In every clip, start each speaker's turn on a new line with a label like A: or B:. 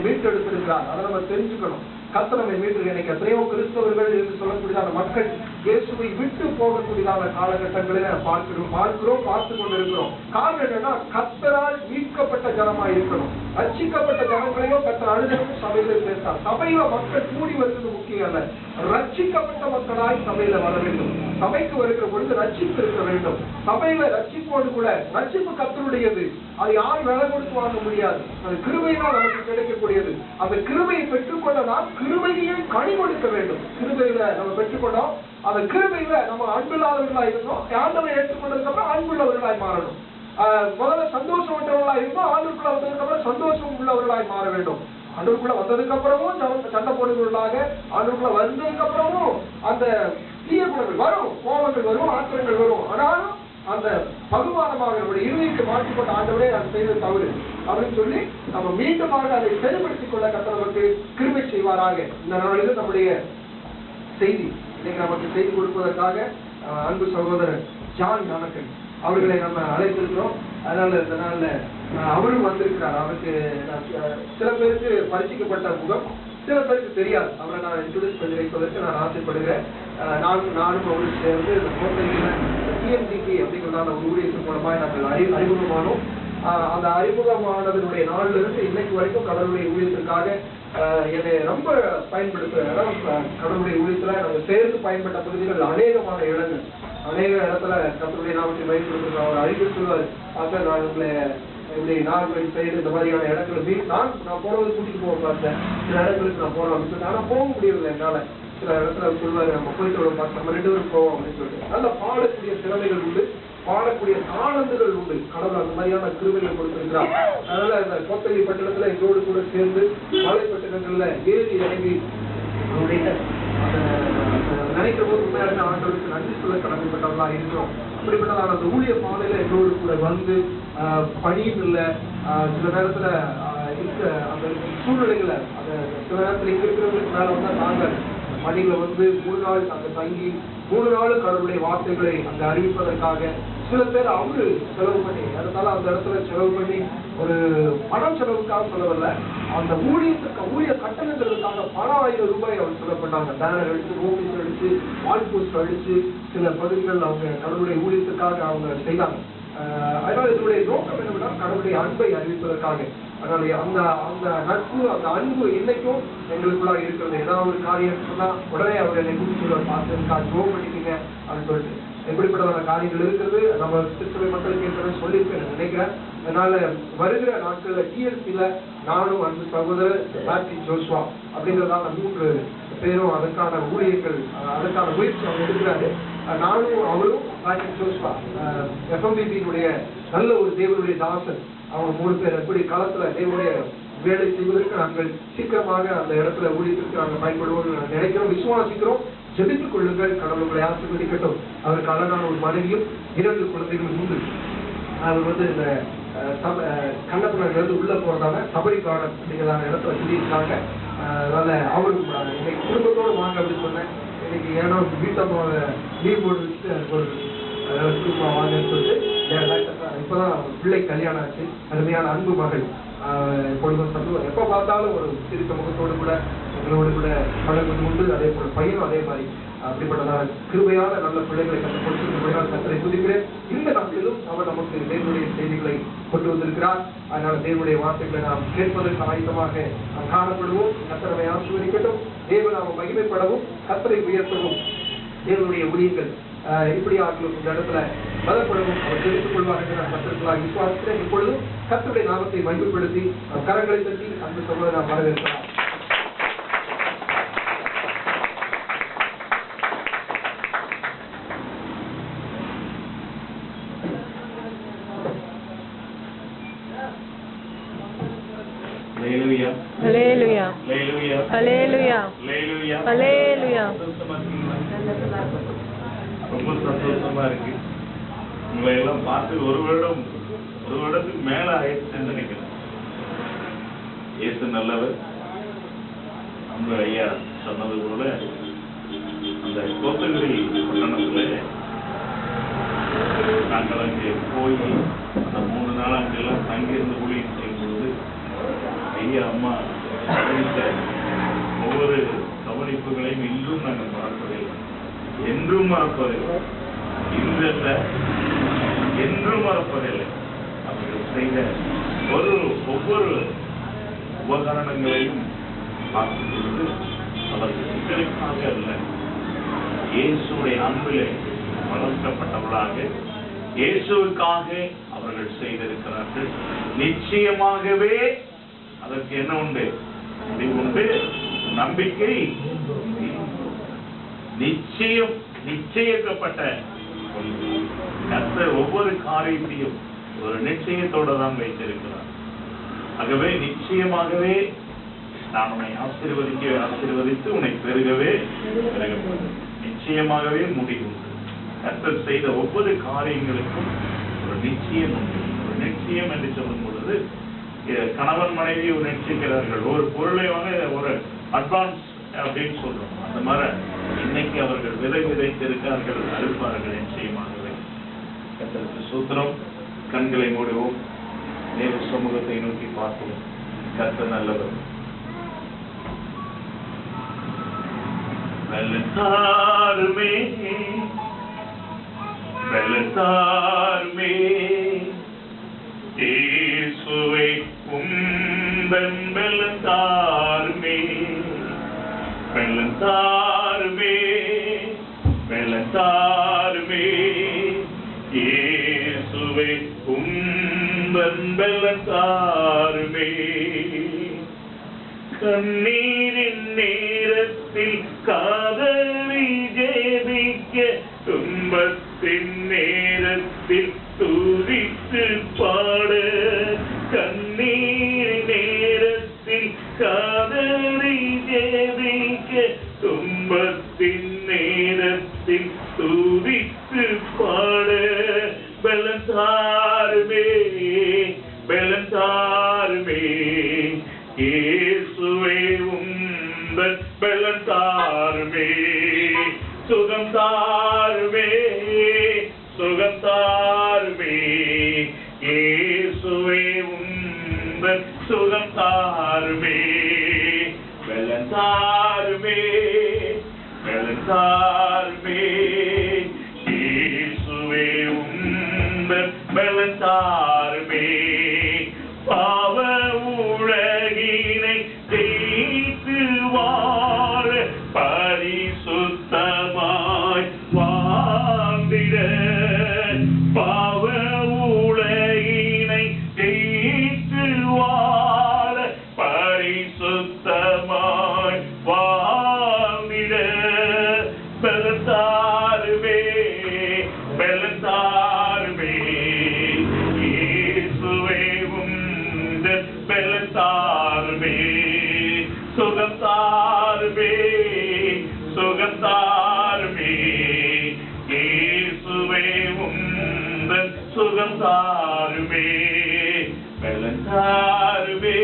A: மீட்டெடுத்திருக்கிறார். அதை நம்ம தெரிஞ்சுக்கணும். கர்த்தர் நம்மை மீட்டு எனக்கு எத்தனையோ கிறிஸ்தவர்கள் என்று சொல்லக்கூடியதான மக்கள் இயேசுவை விட்டு போகக்கூடியதான காலகட்டங்களை பார்க்கிறோம், பார்த்து கொண்டிருக்கிறோம். காரணம் என்னன்னா, கர்த்தரால் மீட்கப்பட்ட ஜனமாய் இருக்கணும். ரட்சிக்கப்பட்ட ஜனங்களையோ கர்த்தர் அழுதலும் சபையில சேர்த்தார். சபையில மக்கள் கூடி வருவது முக்கியம் அல்ல, ரட்சிக்கப்பட்ட மக்களாய் சபையில வர வேண்டும். சபைக்கு வருகிற பொழுது ரட்சிப்பு இருக்க வேண்டும். சபையில ரட்சிப்போடு கூட, ரட்சிப்பு கர்த்தருடையது, அது யாரும் விலை கொடுத்து வாங்க முடியாது. அது கிருபையினால் நமக்கு கிடைக்கக்கூடியது. அந்த கிருபையை பெற்றுக்கொள்ள நாம் கிருபையை கனி கொடுக்க வேண்டும். கிருபையில நம்ம பெற்றுக்கொண்டோம், அந்த கிருபையில நம்ம அன்புள்ளவர்களாய் இருந்தோம். ஆண்டவரை ஏற்றுக்கொண்டதுக்கு அப்புறம் அன்புள்ளவர்களாய் மாறணும். முதல்ல சந்தோஷம் உள்ளவர்களாய் இருந்தோம், ஆண்டுக்குள்ள வந்ததுக்கு அப்புறம் சந்தோஷம் உள்ளவர்களாய் மாற வேண்டும். ஆண்டுக்குள்ள வந்ததுக்கு அப்புறமும் சண்டை போடுவர்களாக, ஆண்டுக்குள்ள வந்ததுக்கு அப்புறமும் அந்த தீய குணங்கள் வரும், கோபங்கள் வரும், ஆத்திரங்கள் வரும். ஆனாலும் அந்த பகுமானமாக நம்முடைய இருதயத்தை மாற்றிக்கொண்ட ஆண்டவரே நான் செய்தது தவறு அப்படின்னு சொல்லி நம்ம மீண்டுமாக அதை செயல்படுத்திக் கொள்ள கர்த்தர் நமக்கு கிருபை செய்வாராக. இந்த நாளில் நம்முடைய செய்தி இன்னைக்கு நமக்கு செய்தி கொடுப்பதற்காக அன்பு சகோதரர் ஜான் ஞானக்கன் அவர்களை நம்ம அழைத்திருக்கிறோம். அதனால இந்த நாள்ல அவரும் வந்திருக்கிறார். அவருக்கு சில பேருக்கு பரிசிக்கப்பட்ட முகம், சில பேருக்கு தெரியாது. அவரை நான் இன்ட்ரோடியூஸ் பண்ணி வைப்பதற்கு நான் ஆசைப்படுகிறேன். நானும் அவரும் சேர்ந்து இந்த கோட்டையில TMDP அப்படிங்கிறதான ஒரு ஊழியத்தின் மூலமாக நாங்கள் அறிமுகமானோம். அந்த அறிமுகமானதனுடைய நாளிலிருந்து இருந்து இன்னைக்கு வரைக்கும் கடவுளுடைய ஊழியத்திற்காக என்னை ரொம்ப பயன்படுத்துற கடவுளுடைய ஊழியத்துல நாங்கள் சேர்ந்து பயன்பட்ட பகுதிகள் அநேகமான இடங்கள், அநேக இடத்துல கடவுளுடைய நாமத்தை பயன்படுத்துகிற அவர் அறிவு சொல்வார். ஆக நான் உங்களை இப்படி நாகர்கோவில் சைடு இந்த மாதிரியான இடங்களுக்கு நான் போறது கூட்டிட்டு போக பார்த்தேன். சில இடங்களுக்கு நான் போகலாம், ஆனா போக முடியவில்லை என்னால. சில இடத்துல சொல்லுவாரு, நம்ம போயிட்டு வர பார்த்து நம்ம 2 பேரும் போவோம் அப்படின்னு சொல்லிட்டு. நல்ல பாடக்கூடிய திறமைகள் உண்டு, பாடக்கூடிய தாளந்துகள் உண்டு. கடவுள் அந்த மாதிரியான கிருபைகள் கொடுத்திருக்கிறார். அதனால இந்த கோத்தகிரி பட்டணத்துல எங்களோடு கூட சேர்ந்து மலைப்பட்டினங்கள்ல ஏறி இறங்கி அவருடைய நினைக்கிற போது உண்மையான ஆண்டவருக்கு நன்றி சொல்ல கடமைப்பட்டவர்களா இருக்கிறோம். அப்படிப்பட்டதான அந்த ஊழிய பாதையில எங்களோடு கூட வந்து பணியும் இல்லை, சில நேரத்துல அந்த சூழ்நிலைகளை அந்த சில நேரத்துல இங்க இருக்கிறவங்களுக்கு மேல வந்தா நாங்கள் பணிகளை வந்து 3 நாள் அங்க தங்கி 3 நாள் கடவுளுடைய வார்த்தைகளை அங்க அறிவிப்பதற்காக சில பேர் அவரு செலவு பண்ணி, அதனால அந்த இடத்துல செலவு பண்ணி ஒரு பணம் செலவுக்காக செலவில்லை, அந்த ஊழிய கட்டணங்களுக்காக பல 1000 ரூபாய் அவர் செலவு பண்ணாங்க. பேனர் அடிச்சு, நோட்டீஸ் அடிச்சு, வால் போஸ்ட் அடிச்சு சில பகுதிகள் அவங்க கடவுளுடைய ஊழியத்துக்காக அவங்க செய்தாங்க. அதனால இதனுடைய நோக்கம் என்னவென்றால் கடவுளுடைய அன்பை அறிவிப்பதற்காக. அதனால அந்த நட்பு, அந்த அன்பு இன்னைக்கும் எங்களுக்குள்ளாக இருக்கிறது. ஏதாவது ஒரு காரியம் சொன்னா உடனே அவர் என்னை கூப்பிட்டு பார்த்துருக்கா, ஜோம் பண்ணிக்கீங்க அப்படின்னு சொல்லிட்டு எப்படிப்பட்டதான காரியங்கள் இருக்கிறது நம்ம திருச்சபை மக்களுக்கு ஏற்கனவே சொல்லியிருக்கேன் நினைக்கிறேன். அதனால வருகிற நாட்கள்ல TLC-ல நானும் அன்பு சகோதரர் பேட்ரிக் ஜோஸ்வா அப்படிங்கிறதான 3 பேரும் அதற்கான ஊழியர்கள், அதற்கான முயற்சி அவர் எடுக்கிறாரு. நானும் அவரும் பேட்ரிக் ஜோஸ்வா FMBP-னுடைய நல்ல ஒரு தேவனுடைய தாசன், அவங்க 3 பேர் எப்படி களத்துல தேவனுடைய வேலை செய்வதற்கு நாங்கள் சீக்கிரமாக அந்த இடத்துல ஊழியத்திற்கு நாங்கள் பயன்படுவோம் நினைக்கிறோம், விசுவாசிக்கிறோம். ஜெபித்துக் கொள்ளுங்கள், கடவுளுடைய ஆசீர்வதிக்கட்டும். அவருக்கு அழகான ஒரு மனைவியும் 2 குழந்தைகளும் உண்டு. அவர் வந்து இந்த கண்ணப்பனர்ல உள்ள போறதான சபரிக்கான அப்படிங்கிறதான இடத்துல சொல்லியிருக்காங்க. அதனால அவரும் இன்னைக்கு குடும்பத்தோடு வாங்க அப்படின்னு சொன்னேன். இன்னைக்கு ஏன்னா வீட்டம்மாவை லீவ் போட்டு வச்சுட்டு அதுக்கு ஒரு குடும்பம் வாங்கன்னு சொல்லிட்டு இப்பதான் பிள்ளை கல்யாணம் ஆச்சு. அருமையான அன்பு மகள் எப்பொழுதும் சொல்லுவோம், எப்ப பார்த்தாலும் ஒரு சிரித்த முகத்தோடு கூட எங்களோடு கூட பழக்கம் உண்டு. அதே போல பையனும் அதே மாதிரி அப்படிப்பட்டதான கிருபையான நல்ல பிள்ளைகளை கற்றுக் கத்தரை துதிக்கிறேன். இந்த நாட்டிலும் அவர் நமக்கு தேவனுடைய செய்திகளை கொண்டு வந்திருக்கிறார். அதனால தேவனுடைய வார்த்தைகளை நாம் கேட்பதற்கு ஆயுதமாக நாம் காணப்படுவோம். கத்தரை ஆசீர்வதிக்கட்டும், தேவநாம மகிமைப்படவும், கத்தரை உயர்த்தவும் தேவனுடைய ஊழியர்கள் இப்படி ஆட்களும் இந்த இடத்துல பலப்படவும் அவர் தெரிவித்துக் கொள்வார் என்று நான் கத்திற்களாக விசுவாசிக்கிறேன். இப்பொழுதும் கர்த்தருடைய நாமத்தை மகிமைப்படுத்தி கரங்களை தட்டி அந்த சொல்வதை நாம் வரவேற்கலாம்.
B: Hallelujah. Hallelujah. Hallelujah. Hallelujah.
C: ரொம்ப சந்தோஷமா இருக்கு. உங்களை எல்லாம் பார்த்து ஒரு வருடத்துக்கு மேல ஆயிடுச்சுன்னு நினைக்கிறேன். இயேசு நல்லவர். உங்க ஐயா சொன்னது போல அந்த கோத்தகிரி பட்டணத்துல நாங்கள் அங்கே போய் அந்த 3 நாள் அங்கெல்லாம் தங்கியிருந்து ஊழியம் செய்யும் பொழுது ஐயா அம்மா அறிவித்த ஒவ்வொரு கவனிப்புகளையும் இன்றும் நாங்கள் மறப்பதில்லை, என்றும் மறப்பதில்லை. இன்றல்ல, என்றும் மறப்பதில்லை. அவர்கள் செய்த ஒவ்வொரு உபகரணங்களையும் பார்க்கும் பொழுது அவர்களுக்காக அல்ல, இயேசுடைய அன்பிலே வளர்க்கப்பட்டவர்களாக இயேசுவுக்காக அவர்கள் செய்திருக்கிறார்கள். நிச்சயமாகவே அதற்கு என்ன உண்டு? உண்டு, நம்பிக்கை. நிச்சயிக்கப்பட்ட கர்த்தர் ஒவ்வொரு காரியத்தையும் ஒரு நிச்சயத்தோடு தான் வைத்திருக்கிறார். ஆகவே நிச்சயமாகவே நான் உன்னை ஆசீர்வதித்து உன்னை பெருகவே நிச்சயமாகவே முடியும். கர்த்தர் செய்த ஒவ்வொரு காரியங்களுக்கும் ஒரு நிச்சயம் உண்டு. ஒரு நிச்சயம் என்று சொல்லும் பொழுது கணவன் மனைவி ஒரு நிச்சயிக்கிறார்கள், ஒரு பொருளை வாங்க ஒரு அட்வான்ஸ் அப்படின்னு சொல்றோம். அந்த மாதிரி இன்னைக்கு அவர்கள் விதைத்திருக்கிறார்கள், அறுப்பார்கள் நிச்சயமாகவே. கர்த்தருக்கு ஸ்தோத்திரம். கண்களை மூடுவோம், தேவ சமூகத்தை நோக்கி பார்ப்போம். கர்த்தர் நல்லவர். வெள்ளத்தாருமே வெள்ளத்தாருமே இயேசுவை உந்தன் வெள்ளத்தாருமே வெள்ளத்தாருமே வெள்ளத்தாருமே இயேசுவை உந்தன் வெள்ளத்தாருமே கண்ணீரின் நேரத்தில் காதலை ஜெபிக்க துன்பத்தின் நேரத்தில் துதித்து பாட கண்ணீரின் நேரத்தில் காதலை ஜெபிக்க துன்பத்தின் நேரத்தில் துதித்து பாட பலத்தாருமே பலத்தாருமே இயேசுவே உந்தன் பலத்தாருமே சுகம் தாருமே சுகம் தாருமே இயேசுவே உந்தன் சுகம் தாருமே பலத்தாருமே பலத்தாருமே இயேசுவே உந்தன் பலத்தாருமே பாவ உலகினை ஜெயித்து வாழ பரிசுத்தமாய் வாழ்ந்திட பாவ உலகினை ஜெயித்து வாழ பரிசுத்தமாய் வாழ்ந்திட பலத்தாருமே பலத்தாருமே இயேசுவே உந்தன் பலத்தாருமே சுகம் தாருமே சுகம் தாருமே இயேசுவே உந்தன் சுகம் தாருமே பலத்தாருமே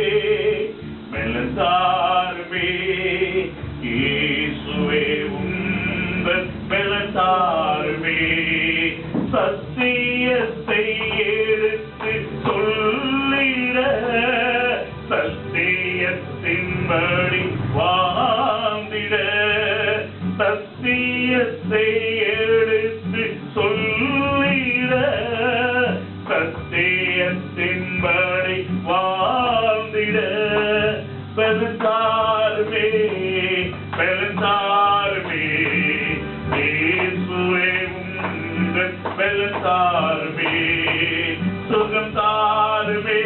C: பலத்தாருமே இயேசுவே உந்தன் பலத்தாருமே சத்தியத்தை எடுத்து சொல்லிட சத்தியத்தின்படி வாழ்ந்திட சத்தியத்தை எடுத்து சொல்லிட சத்தியத்தின்படி வாழ்ந்திட பலத்தாருமே பலத்தாருமே இயேசுவே உந்தன் பலத்தாருமே சுகம் தாருமே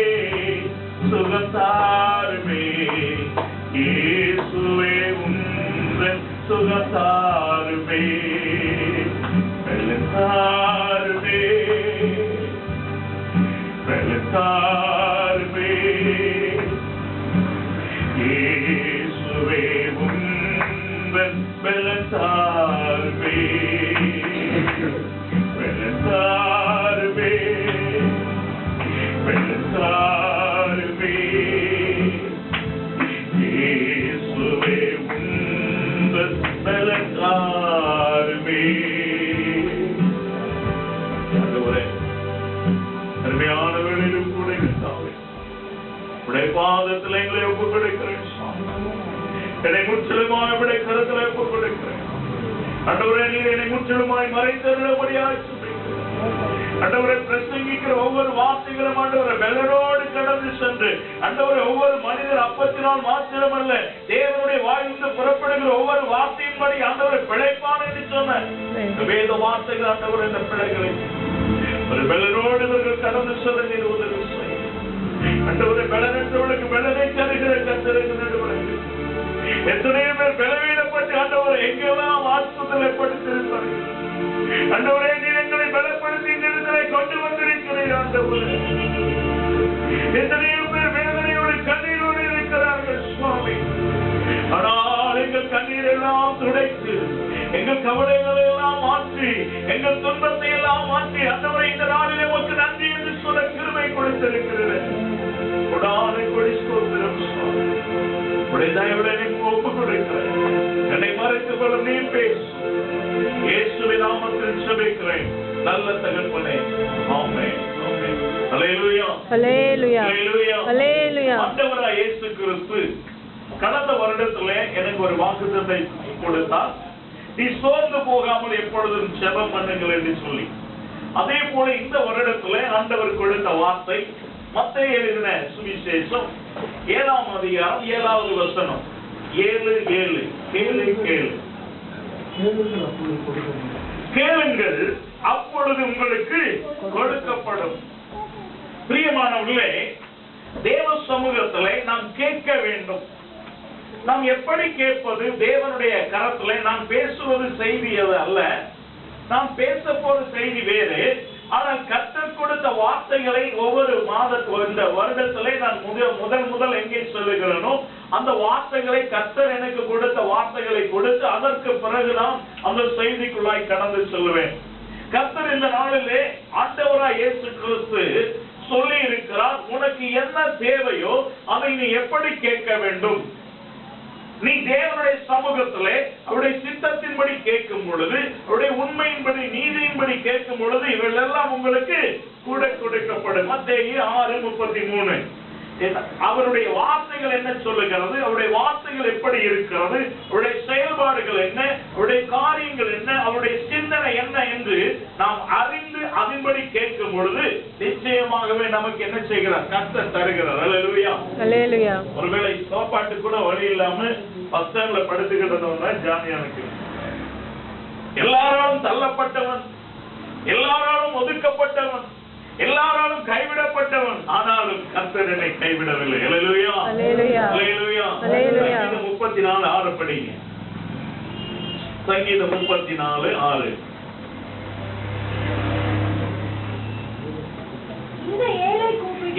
C: சுகம் தாருமே இயேசுவே உந்தன் சுகம் தாருமே பலத்தாருமே பலத்தாருமே இயேசுவே உந்தன் பலத்தாருமே பலத்தாருமே பலத்தாருமே இயேசுவே உந்தன் பலத்தாருமே. ஆண்டவரே, அருமையான வேளையிலும் கூட இருந்தாவே உடைய பாதத்தில் எங்களை ஒப்புக்கொடுக்கிறேன். என்னை முற்றிலுமாய் உம்முடைய கரத்திலே ஒப்புக் கொடுக்கிறேன். ஆண்டவரே, நீர் என்னை முற்றிலுமாய் மறைத்தருளும்படியாய் ஆண்டவரை பிரசங்கிக்கிற ஒவ்வொரு வார்த்தைகளும் ஆண்டவரை வெள்ளரோடு கடந்து சென்று ஆண்டவரை ஒவ்வொரு மனிதர் அப்பத்தினால் மாத்திரமல்ல தேவனுடைய வாயிலிருந்து புறப்படுகிற ஒவ்வொரு வார்த்தையின்படி ஆண்டவரை பிழைப்பான் என்று சொன்ன வேத வார்த்தைகள் ஆண்டவர் இந்த பிழைகளை ஒரு வெள்ளரோடு இவர்கள் கடந்து செல்ல நீர் உதவி செய்யும். ஆண்டவரை வெள்ளனற்றவர்களுக்கு வெள்ளனை தருகிற கர்த்தருக்கு நடுவரை எத்தனையோ பேர் பலவீனப்பட்டு ஆண்டவரை எங்கெல்லாம் ஆஸ்பத்திரியை படுத்திருப்பார்கள். ஆண்டவரே, நீர் எங்களை பலப்படுத்தி இந்த இடத்திலே கொண்டு வந்திருக்கிறீர். ஆண்டவரே, எத்தனையோ பேர் வேதனையோடு கண்ணீரோடு இருக்கிறார்கள் சுவாமி. ஆனால் எங்கள் கண்ணீர் எல்லாம் துடைத்து எங்கள் கவலைகளை எல்லாம் மாற்றி எங்கள் துன்பத்தை எல்லாம் மாற்றி ஆண்டவரே, இந்த நாளிலே உமக்கு நன்றி என்று சொல்ல கிருபை கொடுத்திருக்கிறது. கொடானை கொடி ஸ்தோத்திரம் சுவாமி. உடைய தயவுடன் ஒப்புக் கொடுக்கிறேன். என்னை மறைத்துக் கொள்ள நீர் பேசும். இயேசுவின் நாமத்தில் ஜெபிக்கிறேன் நல்ல தகப்பனே. ஆமென். ஆமென். ஹல்லேலூயா.
B: ஹல்லேலூயா.
C: ஹல்லேலூயா.
B: ஹல்லேலூயா.
C: ஆண்டவராகிய இயேசு கிறிஸ்து கடந்த வருடத்திலே எனக்கு ஒரு வாக்குத்தத்தத்தை கொடுத்தார். நீ சோர்ந்து போகாமல் எப்பொழுதும் ஜெபம் பண்ணுங்கள் என்று சொல்லி. அதே போல இந்த வருடத்திலே ஆண்டவர் கொடுத்த வார்த்தை மத்தேயு எழுதின சுவிசேஷம் 7ஆம் அதிகாரம் 7வது வசனம். 7:7 கேளு கேளுங்கள் அப்பொழுது உங்களுக்கு கொடுக்கப்படும். பிரியமானவர்களே, தேவ சமூகத்திலே நாம் கேட்க வேண்டும். நாம் எப்படி கேட்பது? தேவனுடைய கரத்திலே நாம் பேசுவது செய்தி அல்ல, நாம் பேச போற செய்தி வேறு. ஆனால் கர்த்தர் கொடுத்த வார்த்தைகளை ஒவ்வொரு இந்த வருடத்திலே நான் முதல் எங்கே சொல்லுகிறேனோ அந்த வார்த்தைகளை கர்த்தர் எனக்கு கொடுத்த வார்த்தைகளை கொடுத்து அதற்கு பிறகுதான் அந்த செய்திக்குள்ளாய் கடந்து செல்வேன். கர்த்தர் இந்த நாளிலே ஆண்டவராகிய இயேசு கிறிஸ்து சொல்லி இருக்கிறார், உனக்கு என்ன தேவையோ அதை நீ எப்படி கேட்க வேண்டும். நீ தேவனுடைய சமூகத்திலே அவருடைய சித்தத்தின்படி கேட்கும் பொழுது, அவருடைய உண்மையின்படி நீதியின்படி கேட்கும் பொழுது இவர்கள் எல்லாம் உங்களுக்கு கூட கொடுக்கப்படும். மத்தேயு 6:33. அவருடைய வார்த்தைகள் என்ன சொல்லுகிறது, அவருடைய வார்த்தைகள் எப்படி இருக்கிறது, அவருடைய செயல்பாடுகள் என்ன, அவருடைய காரியங்கள் என்ன, அவருடைய சிந்தனை என்ன என்று நாம் அறிந்து அதன்படி கேட்கும் பொழுது நிச்சயமாகவே நமக்கு என்ன செய்கிறார்? கர்த்தர் தருகிறார். ஹல்லேலூயா.
B: ஹல்லேலூயா.
C: ஒருவேளை சாப்பாட்டு கூட வழி இல்லாம பஸ் ஸ்டாண்ட்ல படுத்துக்கிட்டவன் ஜானியானுக்கு எல்லாராலும் தள்ளப்பட்டவன், எல்லாராலும் ஒதுக்கப்பட்டவன், எல்லாராலும் கைவிடப்பட்டவன், ஆனாலும் கர்த்தர் என்னை கைவிடவில்லை. ஹல்லேலூயா.
B: ஹல்லேலூயா.
C: ஹல்லேலூயா.
B: ஹல்லேலூயா.
C: சங்கீதம் 34:6 படிங்க. சங்கீதம் 34:6.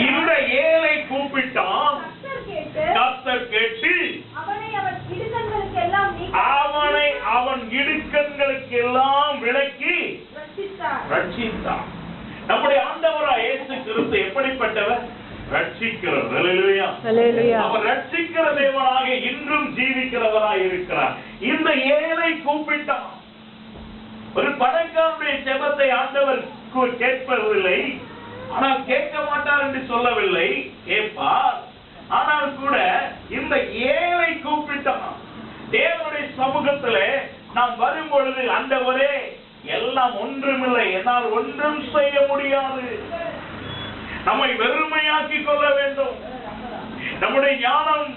C: இந்த ஏழை கூப்பிட்டான், கர்த்தர் கேட்டு அவனை அவன் இடுக்கண்களுக்கெல்லாம் விலக்கி ரட்சித்தான். நம்முடைய ஆண்டவராகிய இயேசு கிறிஸ்து எப்படிப்பட்டவர்? ரட்சிக்கிறவர். ஹல்லேலூயா.
B: ஹல்லேலூயா.
C: அவர் ரட்சிக்கிற தேவனாக இன்றும் ஜீவிக்கிறவராய் இருக்கிறார். இந்த ஏழை கூப்பிட்டான். ஒரு பணக்காரனுடைய ஜெபத்தை ஆண்டவர் கேட்பதில்லை, ஆனால் கேட்க மாட்டார் என்று சொல்லவில்லை, கேட்பார். ஆனால் கூட இந்த ஏழை கூப்பிட்டான். தேவனுடைய சமூகத்திலே நாம் வரும் பொழுது, ஆண்டவரே எல்லாம் ஒன்றுமில்லை, என்னால் ஒன்றும் செய்ய முடியாது, நம்மை வெறுமையாக்கி கொள்ள வேண்டும். நம்முடைய ஞானம்,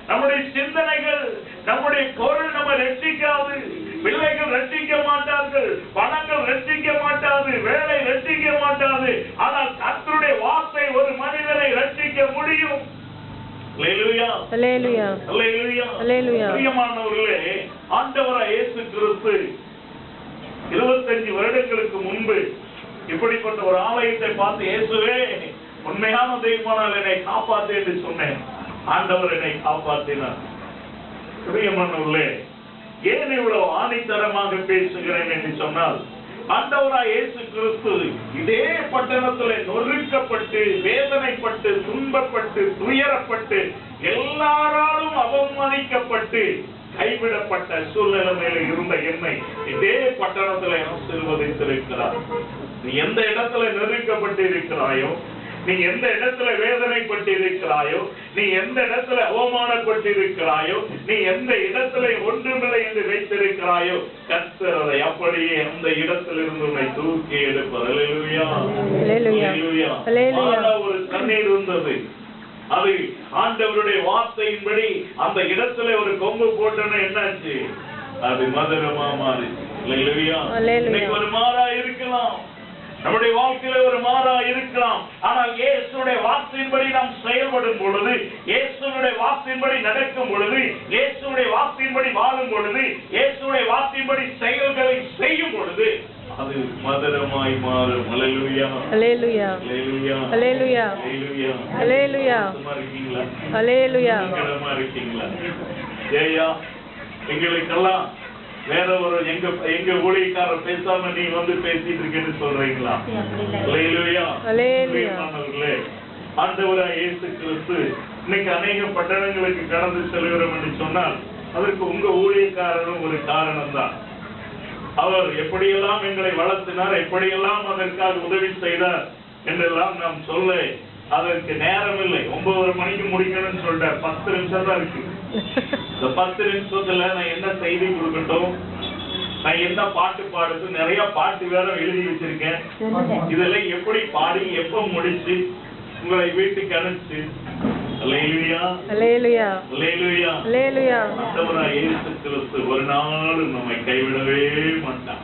C: நம்முடைய சிந்தனைகள், நம்முடைய பொருள் நம்ம ரட்சிக்காது, பிள்ளைகள் ரட்சிக்க மாட்டார்கள், பணங்கள் ரட்சிக்க மாட்டாது, வேலை ரட்சிக்க மாட்டாது. ஆனால் கர்த்தருடைய வார்த்தை ஒரு மனிதனை ரட்சிக்க முடியும். ஹல்லேலூயா.
B: ஹல்லேலூயா.
C: ஹல்லேலூயா.
B: ஹல்லேலூயா.
C: பிரியமானவர்களே, ஆண்டவராகிய இயேசு கிறிஸ்து 25 வருடங்களுக்கு முன்பு இப்படிப்பட்ட ஒரு ஆலயத்தை பார்த்து, இயேசுவே உண்மையான தெய்வமானால் என்னை காப்பாத்து என்று சொன்னேன். ஆண்டவர் என்னை காப்பாற்றினார். பிரியமானவர்களே, ஏன் இவ்வளவு ஆணித்தரமாக பேசுகிறேன் என்று சொன்னால், ஆண்டவராகிய இயேசு கிறிஸ்து இதே பட்டணத்திலே நொறுக்கப்பட்டு, வேதனைப்பட்டு, துன்பப்பட்டு, துயரப்பட்டு, எல்லாராலும் அவமானிக்கப்பட்டு, கைவிடப்பட்ட சூழ்நிலையில இருந்த என்னை இதே பட்டணத்தில் ஆசீர்வதித்திருக்கிறார். நீ எந்த இடத்துல நெருக்கப்பட்டு இருக்கிறாயோ, நீ எந்த இடத்துல வேதனைப்பட்டு இருக்கிறாயோ, நீ எந்த இடத்துல அவமானப்பட்டு இருக்கிறாயோ, நீ எந்த இடத்துல ஒன்றுமில்லை என்று வைத்திருக்கிறாயோ, கர்த்தர் அதை அப்படியே அந்த இடத்திலிருந்து உன்னை தூக்கி எடுப்பார். அல்லேலூயா, அல்லேலூயா. ஒரு தண்ணீர் இருந்தது, அது ஆண்டவருடைய வார்த்தையின்படி அந்த இடத்துல ஒரு கொம்பு போட்டோன்னு என்னாச்சு? அது மதுரமா மாறி. அல்லேலூயா. இன்னைக்கு ஒரு மாறா இருக்கலாம், நம்முடைய வாழ்க்கையில ஒரு மாறா இருக்கலாம். ஆனால் இயேசுடைய வார்த்தையின்படி நாம் செயல்படும் பொழுது, இயேசுடைய வார்த்தையின்படி நடக்கும் பொழுது, இயேசுடைய வார்த்தையின்படி வாழும் பொழுது, இயேசுடைய வார்த்தையின்படி செயல்களை செய்யும் பொழுது அது மதுரமாய் மாறும். அல்லேலூயா, அல்லேலூயா, அல்லேலூயா, அல்லேலூயா, அல்லேலூயா, இருக்கீங்களா? அல்லேலூயா, இருக்கீங்களா? ஏயா, எங்களுக்கெல்லாம் வேற ஒரு எங்க ஊழியக்காரர் பேசாம நீ வந்து பேசிட்டு இருக்கேன்னு சொல்றீங்களா? அல்லேலூயா, அல்லேலூயா. ஆண்டவராகிய இயேசு கிறிஸ்து இன்னைக்கு அநேக பட்டணங்களுக்கு கடந்து செல்கிறோம் என்று சொன்னால் அதற்கு உங்க ஊழியக்காரரும் ஒரு காரணம் தான். அவர் எப்படியெல்லாம் எங்களை வளர்த்தினார், எப்படியெல்லாம் அதற்காக உதவி செய்தார் என்றெல்லாம் நாம் சொல்ல அதற்கு நேரம் இல்லை. 9 மணிக்கு முடிக்கணும்னு சொல்லிட்டார். 10 நிமிஷம் தான் இருக்கு. இந்த 10 நிமிஷத்துல நான் என்ன செய்தி கொடுக்கட்டும், நான் என்ன பாட்டு பாடுறது, நிறைய பாட்டு வேற எழுதி வச்சிருக்கேன். இதெல்லாம் எப்படி பாடி எப்ப முடிச்சு உங்களை வீட்டுக்கு அனுப்பிச்சு. அல்லேலூயா, அல்லேலூயா, அல்லேலூயா, அல்லேலூயா. ஆண்டவராகிய இயேசு கிறிஸ்து ஒரு நாளும் நம்மை கைவிடவே மாட்டான்.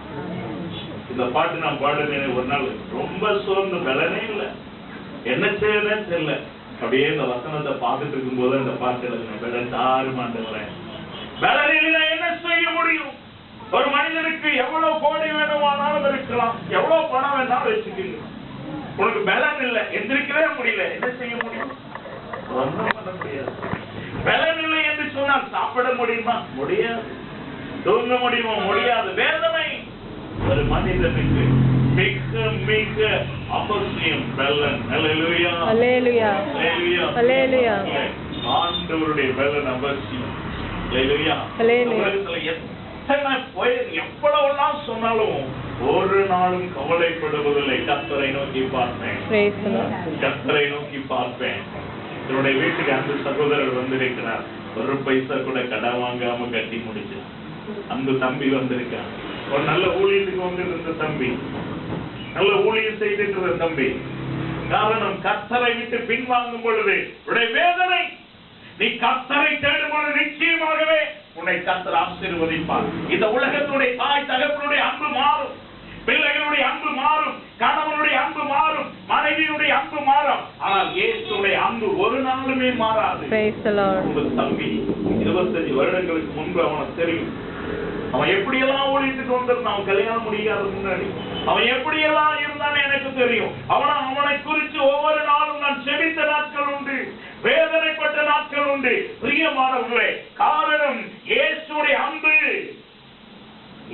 C: இந்த பாட்டு நான் பாடுறேன். ஒரு நாள் ரொம்ப சோர்ந்து பலனே இல்லை, என்ன செய்யறேன்னு தெரியல. அப்படியே இந்த வசனத்தை பார்த்துட்டு இருக்கும் போது அந்த பாட்டு என்ன செய்ய முடியும்? ஒரு மனிதனுக்கு எவ்வளவு கோடி வேணுமானாலும் இருக்கலாம், எவ்வளவு பணம் வேணாலும் வச்சுக்கீங்க, உனக்கு பலன் இல்லை, எந்திரிக்கவே முடியல, என்ன செய்ய முடியும்? ஒன்றும் பண்ண முடியாது. பலன் இல்லை என்று சொன்னால் சாப்பிட முடியுமா? முடியாது. தூங்க முடியுமா? முடியாது. வேதனை ஒரு மனிதனுக்கு மிக மிக அவசியம். பலன். அல்லேலூயா, அல்லேலூயா, அல்லேலூயா, அல்லேலூயா. ஆண்டவருடைய பலன் அவசியம். அல்லேலூயா, அல்லேலூயா. எத்தனை எவ்வளவுலாம் சொன்னாலும் ஒரு நாளும் கவலைப்படுவதில்லை. கர்த்தரை நோக்கி பார்ப்பேன், கர்த்தரை நோக்கி பார்ப்பேன். என்னுடைய வீட்டுக்கு அந்த சகோதரர் வந்திருக்கிறார், ஒரு பைசா கூட கடன் வாங்காம கட்டி முடிச்சு. அந்த தம்பி வந்திருக்கான், ஒரு நல்ல ஊழியத்துக்கு வந்திருந்த தம்பி, நல்ல ஊழியம் செய்திருக்கிற தம்பி. காரணம் கர்த்தரை விட்டு பின்வாங்கும் பொழுது உடைய வேதனை. நீ கர்த்தரை தேடும் பொழுது நிச்சயமாகவே உன்னை கர்த்தர் ஆசீர்வதிப்பார். இந்த உலகத்துடைய தாய் தகப்பனுடைய அன்பு மாறும், பிள்ளைகளுடைய அன்பு மாறும், கணவனுடைய அன்பு மாறும், மனைவியுடைய அன்பு மாறும். ஆனால் இயேசுடைய அன்பு ஒரு நாளுமே மாறாது. உங்கள் தம்பி 25 வருடங்களுக்கு முன்பு அவனுக்கு தெரியும். அவன் எப்படியெல்லாம் ஊழியத்துக்கு வந்திருந்தான், அவன் கல்யாணம் முடியாத முன்னாடி அவன் எப்படியெல்லாம் இருந்தான்னு எனக்கு தெரியும். அவனை குறித்து ஒவ்வொரு நாளும் நான் செபித்த நாட்கள் உண்டு, வேதனைப்பட்ட நாட்கள் உண்டு. பிரியமானவர்களே, காரணம் இயேசுடைய அன்பு.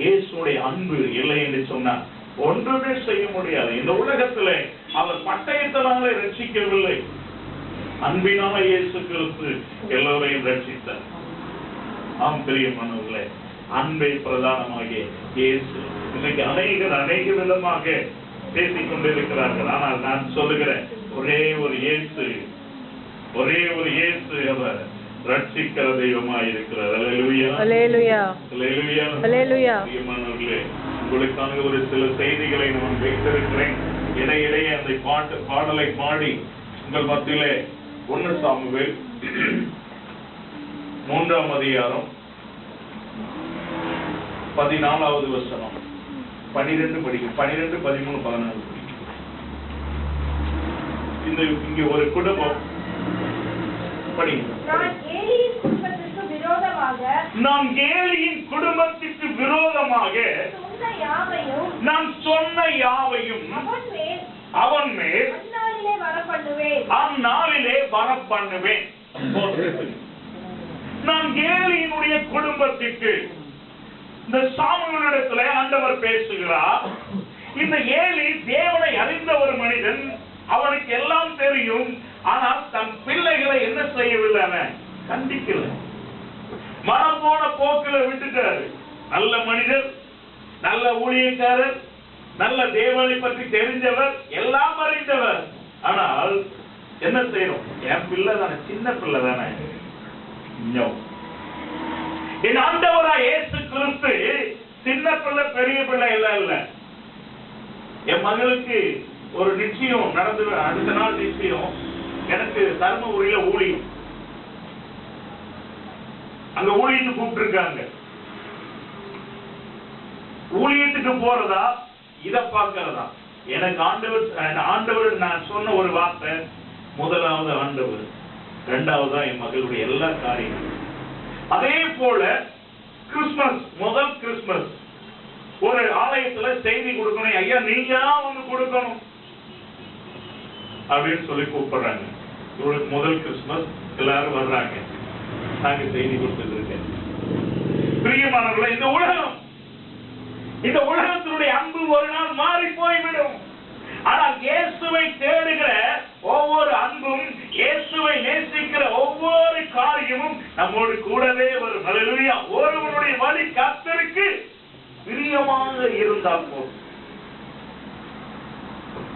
C: இயேசுடைய அன்பு இல்லை என்று சொன்னார் ஒன்றுமே செய்ய முடியாது. இந்த உலகத்திலே அவர் பட்டயத்தினாலே ரட்சிக்கவில்லை, அன்பினால இயேசு கிறிஸ்து எல்லோரையும் ரட்சித்தார். ஆம் பிரியமானவர்களே, அன்பை பிரதானமாக இயேசு இன்னைக்கு அநேக விதமாக பேசிக் கொண்டிருக்கிறார்கள். ஆனால் நான் சொல்லுகிறேன், ஒரே ஒரு இயேசு அவர் ரட்சிக்கிற தெய்வமாய் இருக்கிறார். அல்லேலூயா, அல்லேலூயா, அல்லேலூயா, அல்லேலூயா. பிரியமானவர்களே, உங்களுக்கான ஒரு சில செய்திகளை நான் வைத்திருக்கிறேன். இடையிடையே அந்த பாடலை பாடி உங்கள் மத்தியிலே 1 சாமுவேல் 3ஆம் அதிகாரம் 14வது வசனம் 12 படிக்கும். 12, 13, 14 இங்க ஒரு குடும்பம் படிங்க. நாம் கேலியின் குடும்பத்திற்கு விரோதமாக நான் சொன்ன யாவையும் அவன் மேல் அந்நாளிலே வரப்பண்ணுவேன். நான் கேலியினுடைய குடும்பத்திற்கு இந்த சாமுவேலிடத்திலே ஆண்டவர் பேசுகிறார். இந்த ஏலி தேவனை அறிந்த ஒரு மனிதன், அவனுக்கு எல்லாம் தெரியும். ஆனால் தன் பிள்ளைகளை என்ன செய்யவில்லை, அவன் கண்டிக்கல, மனம் போன போக்கில விட்டுட்டாரு. நல்ல மனிதர், நல்ல ஊழியக்காரர், நல்ல தேவனை பற்றி தெரிஞ்சவர், எல்லாம் அறிந்தவர். ஆனால் என்ன செய்யணும்? என் பிள்ளை தானே, சின்ன பிள்ளை தானே. என் ஆண்டவராய் இயேசு கிறிஸ்து சின்ன பிள்ளை பெரிய பிள்ளை எல்லாம் இல்ல. என் மகளுக்கு ஒரு நிச்சயம் நடந்து, அடுத்த நாள் நிச்சயம். எனக்கு தர்மபுரியில ஊழியம், அங்க ஊழியத்துக்கு கூப்பிட்டு இருக்காங்க. ஊழியத்துக்கு போறதா இத பார்க்கிறதா? எனக்கு ஆண்டவர் நான் சொன்ன ஒரு வார்த்தை, முதலாவது ஆண்டவர், இரண்டாவதா என் மகளுடைய எல்லா காரியங்களும். அதே போல கிறிஸ்துமஸ், முதல் கிறிஸ்துமஸ் ஒரு ஆலயத்துல செய்தி கொடுக்கணும். ஐயா நீங்க தான் வந்து கொடுக்கணும் அப்படின்னு சொல்லி கூப்பிடுறாங்க. இவளுக்கு முதல் கிறிஸ்துமஸ், எல்லாரும் வர்றாங்க. நாங்க செய்தி கொடுத்துட்டு இருக்கேன். பிரியமானவர்களே, இந்த உலகத்தினுடைய அன்பு ஒரு நாள் மாறி போய்விடும். ஆனால் இயேசுவை தேடுகிற ஒவ்வொரு அன்பும், இயேசுவை நேசிக்கிற ஒவ்வொரு காரியமும் நம்மோடு கூடவே வரும். ஹல்லேலூயா. ஒருவருடைய வழி கர்த்தருக்கு பிரியமாக இருந்தா போதும்.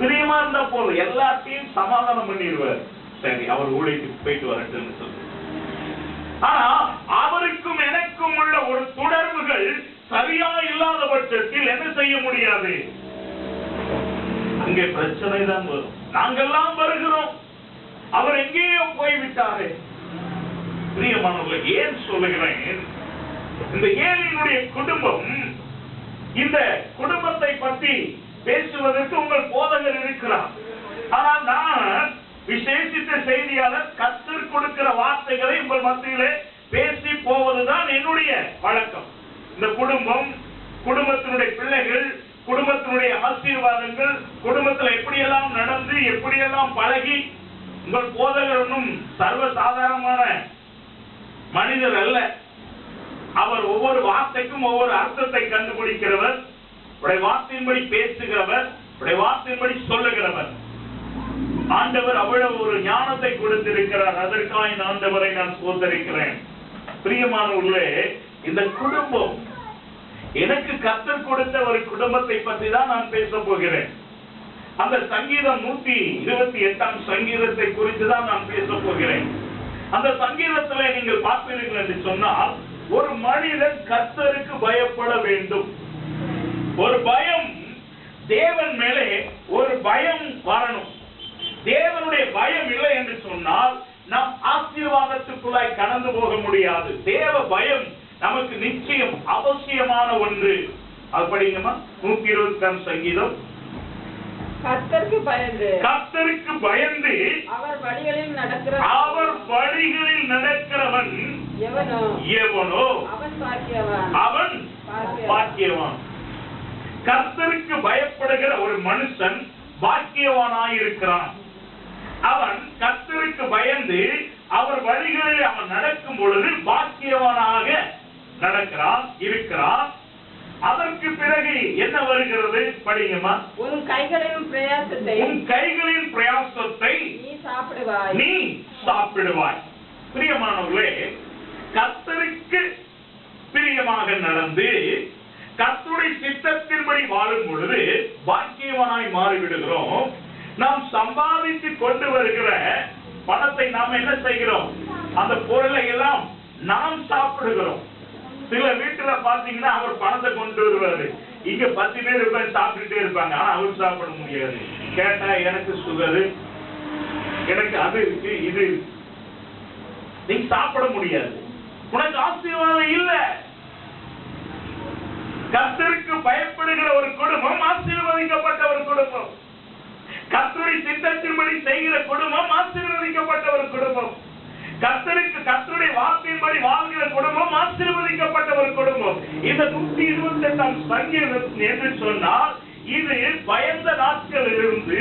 C: பிரியமா இருந்தா போதும், எல்லாத்தையும் சமாதானம் பண்ணிடுவார். சரி, அவர் ஊழியத்துக்கு போயிட்டு வரட்டுன்னு சொல்லி. ஆனா அவருக்கும் எனக்கும் உள்ள ஒரு தொடர்புகள் சரியா இல்லாத பட்சத்தில் என்ன செய்ய முடியாது? அங்கே பிரச்சனை தான் வரும். நாங்கெல்லாம் வருகிறோம், அவர் எங்கேயோ போய்விட்டாரு. பிரியமானவர்களே, ஏன் சொல்லுகிறேன்? இந்த ஏலியினுடைய குடும்பம், இந்த குடும்பத்தை பற்றி பேசுவதற்கு உங்கள் போதகர் இருக்கிறார். ஆனால் நான் விசேஷித்த செய்தியாளர், கர்த்தர் கொடுக்கிற வார்த்தைகளை உங்கள் மத்தியிலே பேசி போவதுதான் என்னுடைய வழக்கம். இந்த குடும்பம், குடும்பத்தினுடைய பிள்ளைகள், குடும்பத்தினுடைய ஆசீர்வாதங்கள், குடும்பத்தில் எப்படியெல்லாம் நடந்து எப்படியெல்லாம் பழகி, உங்கள் போதகர் ஒன்றும் சர்வசாதாரணமான மனிதர் அல்ல. அவர் ஒவ்வொரு வார்த்தைக்கும் ஒவ்வொரு அர்த்தத்தை கண்டுபிடிக்கிறவர், வார்த்தையின்படி பேசுகிறவர், வார்த்தையின்படி சொல்லுகிறவர். ஆண்டவர் அவ்வளவு ஒரு ஞானத்தை கொடுத்திருக்கிறார். அதற்காக ஆண்டவரை நான் ஸ்தோத்திரிக்கிறேன். பிரியமானவர்களே, இந்த குடும்பம் எனக்கு கர்த்தர் கொடுத்த ஒரு குடும்பத்தை பற்றி தான் நான் பேச போகிறேன். அந்த சங்கீதம் 128 சங்கீதத்தை குறித்து தான் நான் பேச போகிறேன். அந்த சங்கீதத்திலே நீங்கள் பார்ப்பீர்கள் என்று சொன்னால், ஒரு மனிதன் கர்த்தருக்கு பயப்பட வேண்டும். ஒரு பயம், தேவன் மேலே ஒரு பயம் வரணும். தேவனுடைய பயம் இல்லை என்று சொன்னால் நாம் ஆசீர்வாதத்துக்குள்ளாய் கடந்து போக முடியாது. தேவ பயம் நமக்கு நிச்சயம் அவசியமான ஒன்று. அது படிங்கம்மா, 128 சங்கீதம்.
D: கர்த்தருக்கு பயந்து அவர் வழிகளில் நடக்கிறவன் எவனோ அவன் பாக்கியவான். கர்த்தருக்கு பயப்படுகிற ஒரு மனுஷன் பாக்கியவானாயிருக்கிறான். அவன் கர்த்தருக்கு பயந்து அவர் வழிகளில் அவன் நடக்கும் பொழுது பாக்கியவானாக நடக்கிறான், இருக்கிறான். அதற்கு பிறகு என்ன வருகிறது? படிங்கம்மா. உன் கைகளின் பிரயாசத்தை நீ சாப்பிடுவாய். பிரியமானவர்களே, கர்த்தருக்கு பிரியமாக நடந்து கர்த்தருடைய சித்தத்தின்படி வாழும் பொழுது பாக்கியவானாய் மாறிவிடுகிறோம். நாம் சம்பாதித்து கொண்டு வருகிற பணத்தை நாம் என்ன செய்கிறோம்? அந்த பொருளை எல்லாம் நாம் சாப்பிடுகிறோம். சில வீட்டுல பாத்தீங்கன்னா அவர் பணத்தை கொண்டு வருவாரு, இங்க 10 பேர் இருப்பாங்க, சாப்பிட்டுட்டே இருப்பாங்க. ஆனா அவர் சாப்பிட முடியாது. கேட்டா எனக்கு சுகரு, எனக்கு அது இருக்கு, இது நீ சாப்பிட முடியாது, உனக்கு ஆசீர்வாதம் இல்ல. கர்த்தருக்கு பயப்படுகிற ஒரு குடும்பம் ஆசீர்வதிக்கப்பட்ட ஒரு குடும்பம். கர்த்தருடைய சித்தத்தின்படி செய்கிற குடும்பம் ஆசீர்வதிக்கப்பட்ட ஒரு குடும்பம். கர்த்தருடைய வார்த்தையின்படி வாழ்கிற குடும்பம் ஆசீர்வதிக்கப்பட்ட ஒரு குடும்பம். இந்த 128 சங்கீதம் என்று சொன்னால், இது பயந்த நாட்களிலிருந்து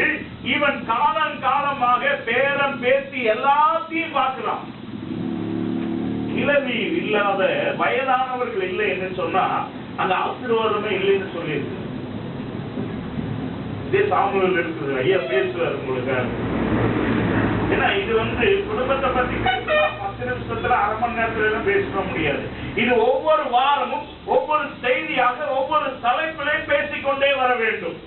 D: இவன் காலம் காலமாக பேரம் பேசி எல்லாத்தையும் பார்க்கலாம். கிழவி இல்லாத வயதானவர்கள் இல்லை என்று சொன்னா அந்த ஆசீர்வாதமே இல்லைன்னு சொல்லியிருக்கு. இதே சாமுவேல் இருக்குது, ஐயா பேசுவார் உங்களுக்கு. ஏன்னா இது குடும்பத்தை பத்தி பேசலாம், 10 நிமிஷத்துல, அரை மணி நேரத்துல பேச முடியாது. இது ஒவ்வொரு வாரமும் ஒவ்வொரு செய்தியாக ஒவ்வொரு தலைப்பிலே பேசிக்கொண்டே வர வேண்டும்.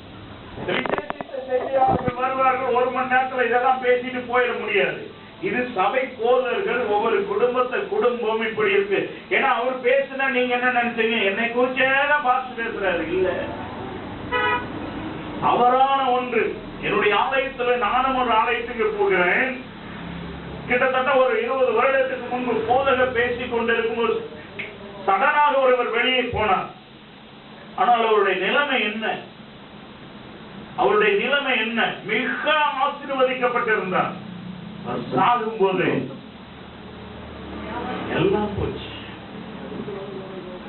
C: செய்தியாளர்கள் வருவார்கள், 1 மணி நேரத்துல இதெல்லாம் பேசிட்டு போயிட முடியாது. இது சபை போதர்கள், ஒவ்வொரு குடும்பம் இப்படி இருக்கு. ஏன்னா அவர் பேசுனா நீங்க என்ன நினைச்சீங்க, என்னை குறிச்சேதான் பார்த்து பேசுறாரு. இல்ல, அவரான ஒன்று. என்னுடைய ஆலயத்துல நானும் ஒரு ஆலயத்துக்கு போகிறேன். கிட்டத்தட்ட ஒரு 20 வருடத்துக்கு முன்பு போதகர் பேசிக் கொண்டிருக்கும் ஒரு சடனாக ஒருவர் வெளியே போனார். ஆனால் அவருடைய நிலைமை என்ன? அவருடைய நிலைமை என்ன? மிக ஆசீர்வதிக்கப்பட்டிருந்தார். சாகும் போது எல்லாம் போச்சு.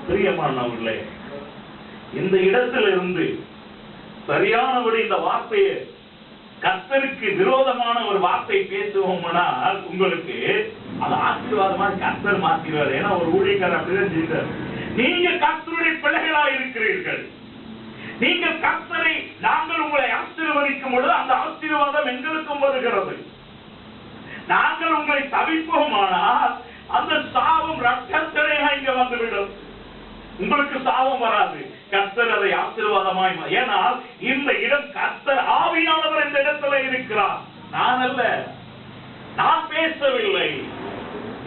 C: பிரியமானவர்களே, இந்த இடத்திலிருந்து சரியானபடி இந்த வார்த்தையை, கர்த்தருக்கு விரோதமான ஒரு வார்த்தை பேசுவோம்னால் உங்களுக்கு அது ஆசீர்வாதமா கர்த்தர் மாத்திடுவார். ஏன்னா ஒரு ஊழியக்காரர் அப்படிதான் செய்தார். நீங்க கர்த்தருடைய பிள்ளைகளா இருக்கிறீர்கள். நீங்கள் கர்த்தரை, நாங்கள் உங்களை ஆசீர்வதிக்கும் பொழுது அந்த ஆசீர்வாதம் எங்களுக்கும் வருகிறது. நாங்கள் உங்களை தவிப்போமானால் அந்த சாபம் ரத்தத்தடையா இங்க வந்துவிடும். உங்களுக்கு சாபம் வராது. கர்த்தர் அதை ஆசீர்வாதமாய், ஏனால் இந்த இடம் கர்த்தர் ஆவியானவர் இந்த இடத்துல இருக்கிறார். நான் அல்ல, நான் பேசவில்லை.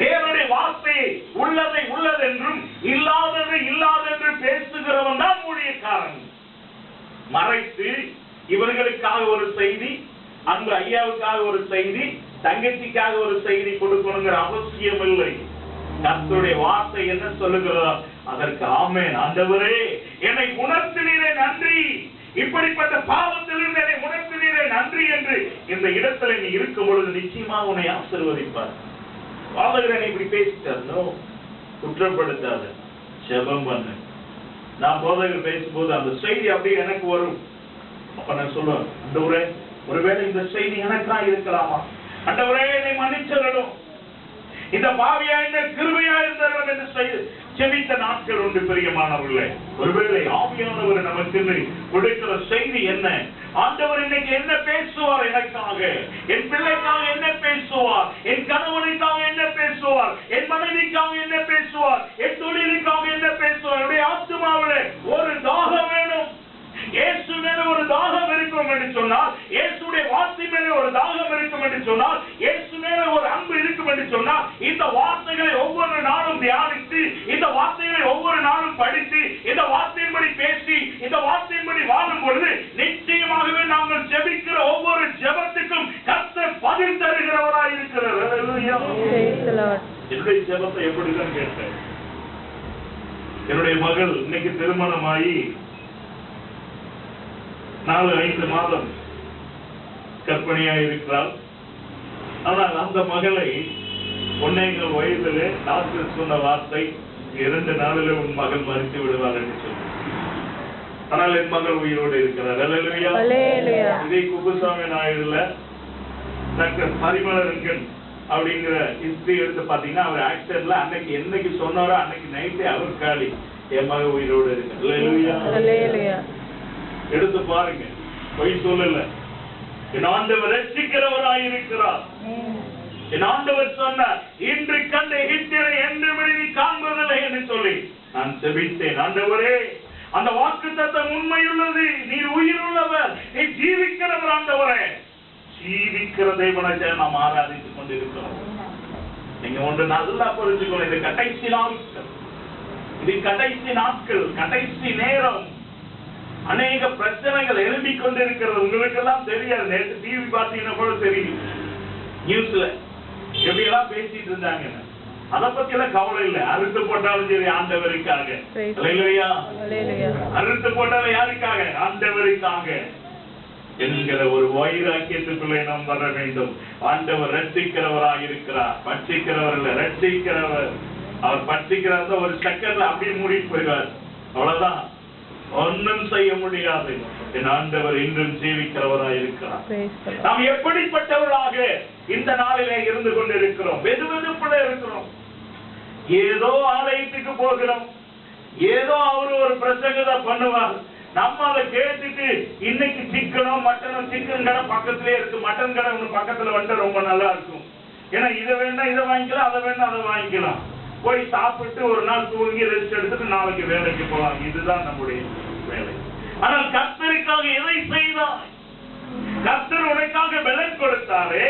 C: தேவனுடைய வார்த்தை உள்ளதை உள்ளதென்றும் இல்லாததை இல்லாதென்று பேசுகிறவன் தான் ஊழியக்காரன். மறைத்து இவர்களுக்காக ஒரு செய்தி, அந்த ஐயாவுக்காக ஒரு செய்தி, தங்கச்சிக்காக ஒரு செய்தி கொடுக்கணுங்கிற அவசியம் இல்லை. கர்த்தருடைய வார்த்தை என்ன சொல்லுகிறதோ அதற்கு ஆமென். ஆண்டவரே, என்னை உணர்த்தினீரே நன்றி, இப்படிப்பட்ட பாவத்திலிருந்து என்னை உணர்த்தினீரே நன்றி என்று இந்த இடத்துல நீ இருக்கும் பொழுது நிச்சயமாக உன்னை ஆசீர்வதிப்பார். பாதகரனை இப்படி பேசிட்டாரோ குற்றப்படுத்தாத, ஜெபம் பண்ணு. நான் போதகர் பேசும்போது அந்த செய்தி அப்படியே எனக்கு வரும். அப்ப நான் சொல்லுவேன், ஆண்டவரே, ஒருவேளை இந்த செய்தி எனக்கா இருக்கலாமா? ஆண்டவரே, என்னை மன்னிச்சிடணும், இந்த பாவியா இந்த கிருபையா இருந்தவன் என்று செபித்த நாட்கள் உண்டு. பிரியமானவர்களே, ஒருவேளை ஆவியானவர் நமக்கு கொடுக்கிற செய்தி என்ன? ஆண்டவர் இன்னைக்கு என்ன பேசுவார் எனக்காக? என் பிள்ளைக்காக என்ன பேசுவார்? என் கணவனுக்காக என்ன பேசுவார்? என் மனைவிக்காக என்ன பேசுவார்? என் தொழிலுக்காக என்ன பேசுவார்? என்னுடைய ஆத்துமாவிலே ஒரு தாகம் வேணும். இயேசு மேல ஒரு தாகம் இருக்கும் என்று சொன்னால், இயேசுடைய வார்த்தை மேல ஒரு தாகம் இருக்கும் என்று சொன்னால், இயேசு மேல ஒரு அன்பு இருக்கும் என்று சொன்னால், இந்த வார்த்தைகளை ஒவ்வொரு நாளும் தியானித்து, இந்த வார்த்தைகளை ஒவ்வொரு நாளும் படித்து, இந்த வார்த்தையின்படி பேசி, இந்த வார்த்தையின்படி வாழும் பொழுது நிச்சயமாகவே நாங்கள் ஜெபிக்கிற ஒவ்வொரு ஜெபத்துக்கும் கர்த்தர் பதில் தருகிறவராய் இருக்கிறார். என்னுடைய ஜெபத்தை எப்படிதான் கேட்டேன். என்னுடைய மகள் இன்னைக்கு திருமணமாகி 4-5 மாதம் கர்ப்பிணியாக இருக்கிறாள். ஆனால் அந்த மகளை 1.5 வயதிலே டாக்டர் சொன்ன வார்த்தை, 2 நாளிலே உன் மகள் மறித்து விடுவார் என்று சொல்லி. ஆனால் என் மகள் உயிரோடு இருக்கிறார். அல்லேலூயா. இதே குப்புசாமி நாயுடுல டாக்டர் பரிமளரங்கன் அப்படிங்கிற ஹிஸ்டரி எடுத்து பாத்தீங்கன்னா, அவர் ஆக்சிடென்ட்ல அன்னைக்கு என்னைக்கு சொன்னாரோ அன்னைக்கு நைட்டே அவர் காலி, என் மகள் உயிரோடு இருக்கு. அல்லேலூயா. எடுத்து பாருங்க, பொய் சொல்லல. என் ஆண்டவர் ரட்சிக்கிறவராய் இருக்கிறார். என் ஆண்டவர் சொன்னார், இன்று கண்ட எகிப்தியரை என்று விழுதி காண்பதில்லை என்று சொல்லி நான் செபித்தேன். ஆண்டவரே, அந்த வாக்குத்தத்தம் உண்மையுள்ளது, நீர் உயிருள்ளவர், நீ ஜீவிக்கிறவர். ஆண்டவரே, ஜீவிக்கிற தேவனை நாம் ஆராதித்துக் கொண்டிருக்கிறோம். நீங்க ஒன்று நல்லா புரிஞ்சுக்கணும், இது கடைசி நாட்கள், இது கடைசி நாட்கள், கடைசி நேரம். அநேக பிரச்சனைகள் எழும்பிக் கொண்டிருக்கிறது. உங்களுக்கு எல்லாம் தெரியாது. நேற்று டிவி பார்த்தீங்கன்னா கூட தெரியும், நியூஸ்ல எப்படி எல்லாம் பேசிட்டு இருந்தாங்க. அதை பத்தி எல்லாம் கவலை இல்லை. அறுத்து போட்டாலும் சரி ஆண்டவருக்காக. அறுத்து போட்டாலும் யாருக்காக? ஆண்டவருக்காக என்கிற ஒரு வைராக்கியத்துக்குள்ளே நாம் வர வேண்டும். ஆண்டவர் ரட்சிக்கிறவராக இருக்கிறார். பட்சிக்கிறவர் ரட்சிக்கிறவர். அவர் பட்சிக்கிறார், ஒரு செகண்ட்ல அப்படியே மூடிட்டு போயிடுவார். அவ்வளவுதான், ஒன்றும் செய்ய முடியாது. என் ஆண்டவர் இன்றும் ஜீவிக்கிறவராக இருக்கிறார். நாம் எப்படிப்பட்டவர்களாக இந்த நாளிலே இருந்து கொண்டிருக்கிறோம்? வெதுவெதுப்புல இருக்கிறோம். ஏதோ ஆலயத்துக்கு போகிறோம், ஏதோ அவரு ஒரு பிரசங்கத்தை பண்ணுவார், நம்ம அதை கேட்டுட்டு இன்னைக்கு சிக்கனும் மட்டனும், சிக்கன் கடை பக்கத்திலே இருக்கு, மட்டன் கடை ஒண்ணு பக்கத்துல வந்து ரொம்ப நல்லா இருக்கும். ஏன்னா இதை வேண்டாம் இதை வாங்கிக்கலாம், அதை வேண்டாம் அதை வாங்கிக்கலாம். போய் சாப்பிட்டு ஒரு நாள் தூங்கி ரெஸ்ட் எடுத்துட்டு நாளைக்கு வேலைக்கு போவாங்க. இதுதான் நம்முடைய வேலை. ஆனால் கர்த்தருக்காக எதை செய்தாய்?
D: கர்த்தர் உனக்காக பலன் கொடுத்தாரு,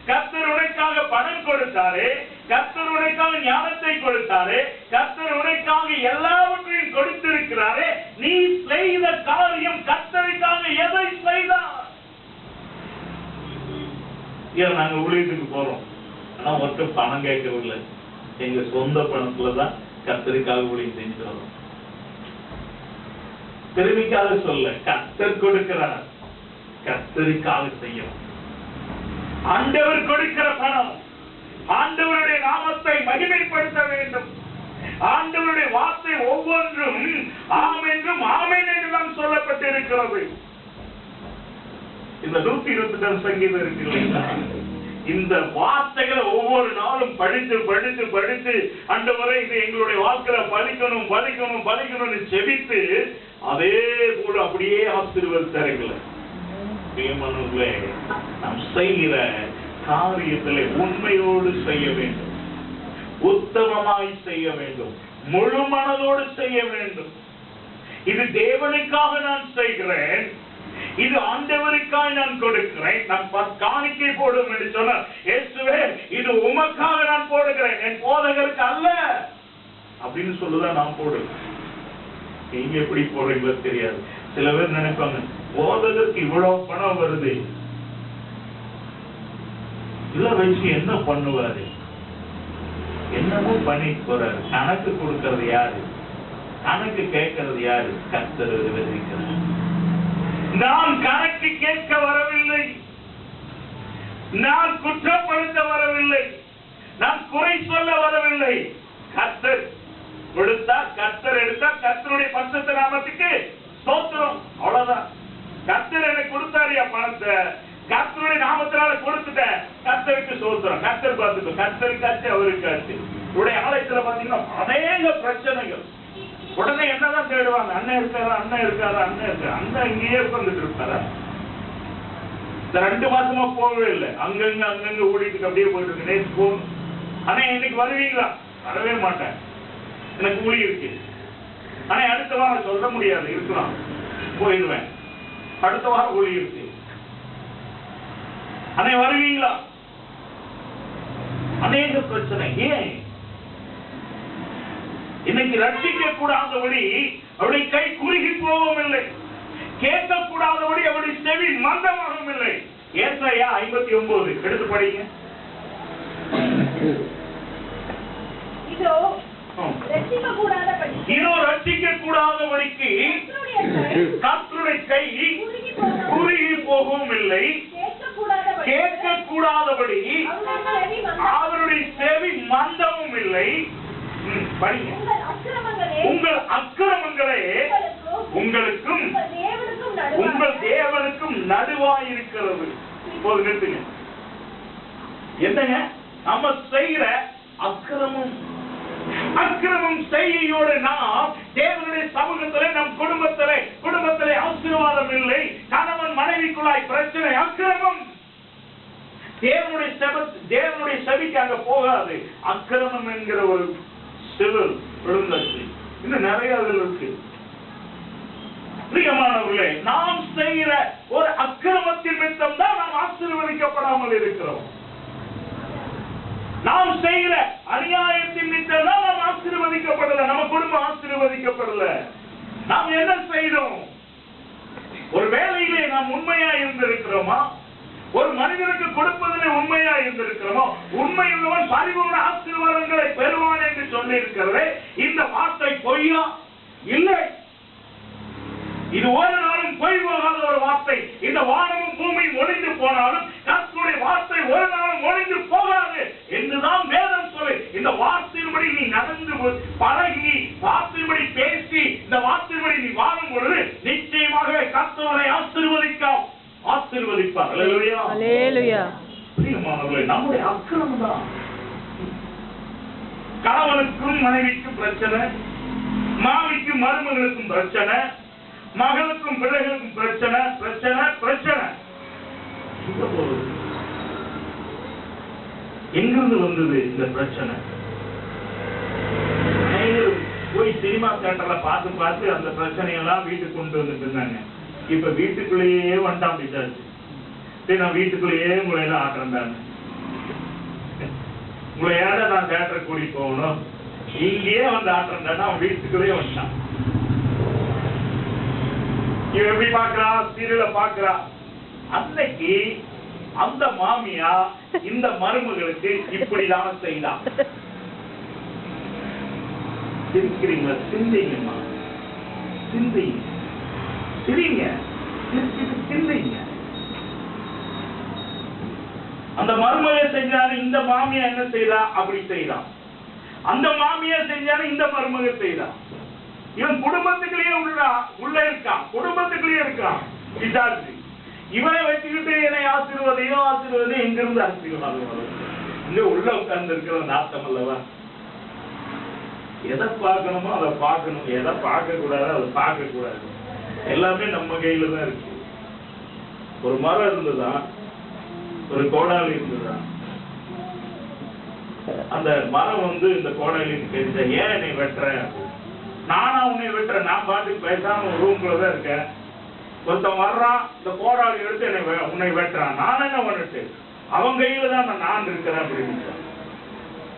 D: கர்த்தர் உனக்காக பணம் கொடுத்தாரு, கர்த்தர் உனக்காக ஞானத்தை கொடுத்தாரு, கர்த்தர் உனக்காக எல்லாவற்றையும் கொடுத்திருக்கிறாரு. நீ செய்த காரியம் கர்த்தருக்காக எதை செய்தார்? ஏன் நாங்க ஊழியத்துக்கு போறோம், ஆனா ஒருத்தர் பணம் கேட்கவில்லை, எங்க சொந்த பணத்துலதான் கர்த்தருக்காக ஊழியம் செஞ்சுக்கிறோம். பெருமைக்காக சொல்ல, கர்த்தர் கொடுக்கிறார், கர்த்தருக்காக செய்யணும். ஆண்டவர் கொடுக்கிற பணம் ஆண்டவருடைய நாமத்தை மகிமைப்படுத்த வேண்டும். ஆண்டவருடைய வார்த்தை ஒவ்வொன்றும் ஆம் என்றும் ஆமென் என்று தான் சொல்லப்பட்டிருக்கிறது. இந்த 122 சங்கீதம் இருக்கு இல்லைங்களா, இந்த வார்த்தைகளை ஒவ்வொரு நாளும் படித்து படித்து படித்து ஆண்டவரே இது எங்களுடைய வாழ்க்கையில பலிக்கணும் பலிக்கணும் பலிக்கணும்னு செபித்து அதே போல அப்படியே ஆசீர்வதித்தார்களே. பிரியமானவர்களே, நாம் செய்கிற காரியத்திலே உண்மையோடு செய்ய வேண்டும், உத்தமமாய் செய்ய வேண்டும், முழு மனதோடு செய்ய வேண்டும். இது தேவனுக்காக நான் செய்கிறேன், இது ஆண்டவருக்காக நான் கொடுக்கிறேன். நான் காணிக்கை போடும் என்று சொன்னார் இயேசுவே, இது உமக்காக நான் போடுகிறேன், என் போதகருக்கு அல்ல அப்படின்னு சொல்லுதான் நான் போடுறேன். நீங்க எப்படி போடுறீங்களோ தெரியாது. சில பேர் நினைப்பாங்க, போதகருக்கு இவ்வளவு பணம் வருது, இல்ல வச்சு என்ன பண்ணுவாரு, என்னமோ பண்ணி போறாரு. கணக்கு கொடுக்கறது யாரு? கணக்கு கேட்கறது யாரு? கர்த்தர் விவரிக்கிறார். நான் கணக்கு கேட்க வரவில்லை, நான் குற்றப்படுத்த வரவில்லை, நான் குறை சொல்ல வரவில்லை. கர்த்தர் கொடுத்தா, கர்த்தர் எடுத்தா, கர்த்தருடைய பரிசுத்த நாமத்துக்கு ஸ்தோத்திரம், அவ்வளவுதான். கர்த்தர் எனக்கு கொடுத்தாரியா பணத்தை, கர்த்தருடைய நாமத்தினால கொடுத்துட்டேன், கர்த்தருக்கு ஸ்தோத்திரம். கர்த்தர் பார்த்துக்கோ, கர்த்தருக்காச்சு அவருக்காச்சு. உடைய ஆலயத்துல பாத்தீங்கன்னா அநேக பிரச்சனைகள். உடனே என்னதான் தேடுவாங்க, அண்ணன் இருக்காரா, அண்ணன் இருக்காரா, அண்ணன் இருக்கா. அண்ணன் இங்கேயே உட்கார்ந்துட்டு இருப்பாரா? இந்த 2 மாசமா போகவே இல்லை, அங்கங்க அங்கங்க ஓடிட்டு அப்படியே போயிட்டு இருக்கு. நேற்று போகணும், ஆனா இன்னைக்கு வருவீங்களா? வரவே மாட்டேன், எனக்கு ஊழி இருக்கு. ஆனா அடுத்த வாரம் சொல்ல முடியாது, இருக்கலாம், போயிடுவேன். அடுத்த வாரம் ஊழி இருக்கு, ஆனா வருவீங்களா? அநேக பிரச்சனை. ஏன் இன்னைக்கு ரட்சிக்க கூடாதபடி அவருடைய கை குறுகி போகவும் இல்லை, கேட்க கூடாதபடி அவருடைய செவி மந்தமாகவும் இல்லை. ஏசாயா 59 எடுத்து படிங்க. இதோ ரட்சிக்க கூடாதபடிக்கு கர்த்தருடைய கை குறுகி போகவும் இல்லை, கேட்க கூடாதபடி அவருடைய செவி மந்தமும் இல்லை. உங்கள் அக்கிரமங்களே உங்களுக்கும் உங்கள் தேவனுக்கும் நடுவாயிருக்கிறது. இப்போது நிறுத்துங்க. என்னங்க நம்ம செய்கிற அக்கிரமம்? அக்கிரமம் செய்யோடு நாம் தேவனுடைய சமூகத்திலே, நம் குடும்பத்திலே ஆசீர்வாதம் இல்லை. கணவன் மனைவிக்குள்ளாய் பிரச்சனை, அக்கிரமம். தேவனுடைய செவிக்கு அங்க போகாது. அக்கிரமம் என்கிற ஒரு சிவில் விழுந்தாச்சு. இன்னும் நிறைய அதில் இருக்கு. பிரியமானவர்களே, நாம் செய்கிற ஒரு அக்கிரமத்தின் நிமித்தம் தான் நாம் ஆசீர்வதிக்கப்படாமல் இருக்கிறோம். நாம் செய்கிற அநியாயத்தின் நிமித்தம் தான் நாம் ஆசீர்வதிக்கப்படல, நம்ம குடும்பம் ஆசீர்வதிக்கப்படல. நாம் என்ன செய்தோம்? ஒரு வேலையிலே நாம் உண்மையா இருந்திருக்கிறோமா? ஒரு மனிதனுக்கு கொடுப்பதிலே உண்மையா இருந்திருக்கிறோமோ? உண்மையுள்ளவன் பரிபூர்ண ஆசீர்வாதங்களை பெறுவான் என்று சொல்லி இருக்கிறது. இந்த வார்த்தை பொய்யா? இல்லை, இது ஒரு நாளும் பொய் போகாத ஒரு வார்த்தை. இந்த வானமும் பூமியும் ஒளிந்து போனாலும் கர்த்தருடைய வார்த்தை ஒரு நாளும் ஒளிந்து போகாது என்றுதான் வேதம் சொல்லி, இந்த வார்த்தையின்படி நீ நடந்து பழகி, வார்த்தையின்படி பேசி, இந்த வார்த்தையின்படி நீ வாழும் பொழுது நிச்சயமாக கர்த்தரை ஆசீர்வதிப்பார். அல்லேலூயா, அல்லேலூயா. பிரியமானவர்களே, நம்முடைய அக்கிரமம் தான் கணவனுக்கும் மனைவிக்கும் பிரச்சனை, மாமிக்கும் மருமகளுக்கும் பிரச்சனை, மகளுக்கும் பிள்ளைகளுக்கும் பிரச்சனை, பிரச்சனை பிரச்சனை. எங்கிருந்து வந்தது இந்த பிரச்சனை? போய் சினிமா தியேட்டர்ல பார்த்து அந்த பிரச்சனையெல்லாம் வீட்டுக்கு கொண்டு வந்துட்டு இருந்தாங்க. இப்ப வீட்டுக்குள்ளேயே வந்துட்டான் பிசாசு.
C: சரி நான் வீட்டுக்குள்ளேயே உங்களை ஆட்டுறேன் தான். உங்களை ஏட நான் தேட்டரை கூடி போகணும், இங்கேயே வந்து ஆட்டுறேன். அவன் வீட்டுக்குள்ளேயே வந்தான். இவன் எப்படி பாக்குறா, சீரியல பாக்குறா. அன்னைக்கு அந்த மாமியா இந்த மருமகளுக்கு இப்படிதான் செய்தான். சிரிக்கிறீங்களா? சிந்திங்கம்மா, சிந்திங்க, சிரிங்க, சிந்திங்க. அந்த மருமக செஞ்சாரு, இந்த மாமியா என்ன செய்தா? அப்படி செய்தான். அந்த மாமியா செஞ்சாரு, இந்த மருமக செய்தான். இவன் குடும்பத்துக்குள்ளேயே உள்ள இருக்கான், குடும்பத்துக்குள்ளேயே இருக்கான் பிசாசு. இவனை வச்சுக்கிட்டு என்னை ஆசீர்வதையும் ஆசீர்வதையும் எங்கிருந்து ஆசீர்வாதம் வரும்? இங்க உள்ள உட்கார்ந்து இருக்கிற நாட்டம் அல்லவா? எதை பார்க்கணுமோ அதை பார்க்கணும், எதை பார்க்க கூடாது அதை பார்க்க கூடாது. எல்லாமே நம்ம கையில தான் இருக்கு. ஒரு மரம் இருந்துதான், ஒரு கோடாலி இருந்துதான். அந்த மரம் இந்த கோடாலின்னு கேட்ட, ஏன் என்னை வெட்டுற? நானா உன்னை வெட்டுறேன்? நான் பாட்டுக்கு பேசாம ரூம்குள்ள தான் இருக்கேன். ஒருத்தன் வர்றான், இந்த கோடாலி எடுத்து உன்னை வெட்டுறான். நான் என்ன பண்ணிட்டு? அவன் கையில தான் நான் இருக்கிறேன் அப்படின்னு.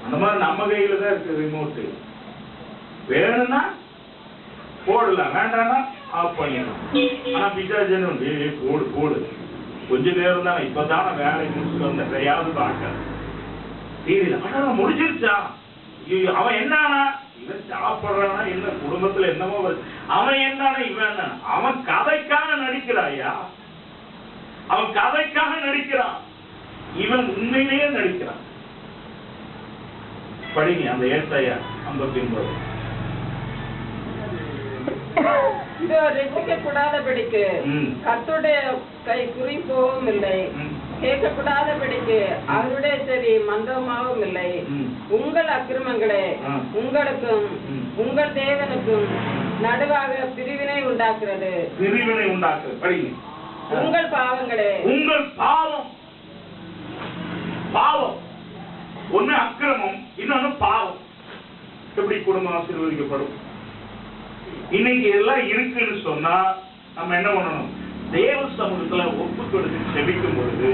C: அந்த மாதிரி நம்ம கையில தான் இருக்கு ரிமோட்டு. வேணும்னா போடலாம், வேண்டாம்னா ஆஃப் பண்ணிடலாம். ஆனா பிசாஜன் போடு போடு, கொஞ்ச நேரம் தானே, இப்பதான வேலை முடிச்சுட்டு வந்த கையாவது பார்க்க தெரியல. ஆனா முடிஞ்சிருச்சா? அவன் என்னானா? இவன் சாப்பிடுறானா? என்ன குடும்பத்துல என்னமோ அவன் என்னானா? இவன் அவன் கதைக்காக நடிக்கிறாயா? அவன் கதைக்காக நடிக்கிறான், இவன் உண்மையிலேயே நடிக்கிறான். படிங்க அந்த ஏசாயா 59.
E: ரட்சிக்கப்படாதபடிக்கு கர்த்தருடைய கை குறிப்போவும் இல்லை, கேட்கப்படாதபடிக்கு அவருடைய செவி மந்தமாகவும் இல்லை. உங்கள் அக்கிரமங்களே உங்களுக்கும் உங்கள் தேவனுக்கும் நடுவாக பிரிவினை உண்டாக்குறது.
C: பிரிவினை உண்டாக்குறது. படிங்க.
E: உங்கள் பாவங்களே,
C: உங்கள் பாவம். பாவம் ஒண்ணு அக்கிரமம், இன்னொன்னு பாவம். எப்படி குடும்பம் ஆசீர்வதிக்கப்படும்? இன்னைக்கு எல்லாம் இருக்குன்னு சொன்னா நம்ம என்ன பண்ணணும்? தேவ சமூகத்துல ஒப்பு கொடுத்து செபிக்கும் பொழுது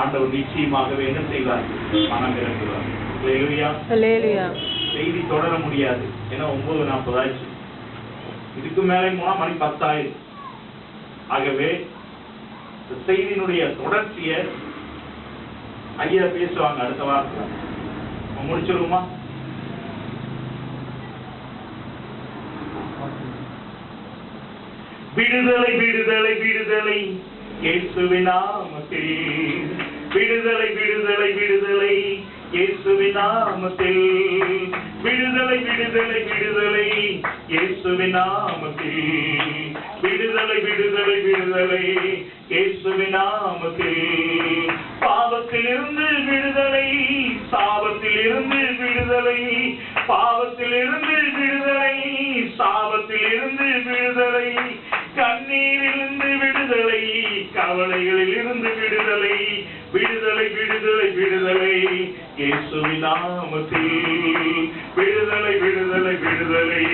C: ஆண்டவர் நிச்சயமாகவே என்ன செய்வார்? மனம் இறங்குவார். செய்தி தொடர முடியாது, ஏன்னா 9:40 ஆயிடுச்சு. இதுக்கு மேலே போனா மணி 10 ஆயிடும். ஆகவே செய்தியினுடைய தொடர்ச்சிய ஐயா பேசுவாங்க அடுத்த வாரத்தில். முடிச்சிருவோமா? விடுதலை விடுதலை விடுதலை இயேசுவின் நாமத்தில். விடுதலை விடுதலை விடுதலை இயேசுவின் நாமத்தில். விடுதலை விடுதலை விடுதலை இயேசுவின் நாமத்தில். விடுதலை விடுதலை விடுதலை இயேசுவின் நாமத்தில். பாவத்திலிருந்து விடுதலை, சாபத்திலிருந்து விடுதலை. பாவத்திலிருந்து விடுதலை, சாபத்திலிருந்து விடுதலை. கண்ணீரிலிருந்து விடுதலை, கவலைகளில் இருந்து விடுதலை. விடுதலை விடுதலை விடுதலை இயேசுவின் நாமத்தில். விடுதலை விடுதலை விடுதலை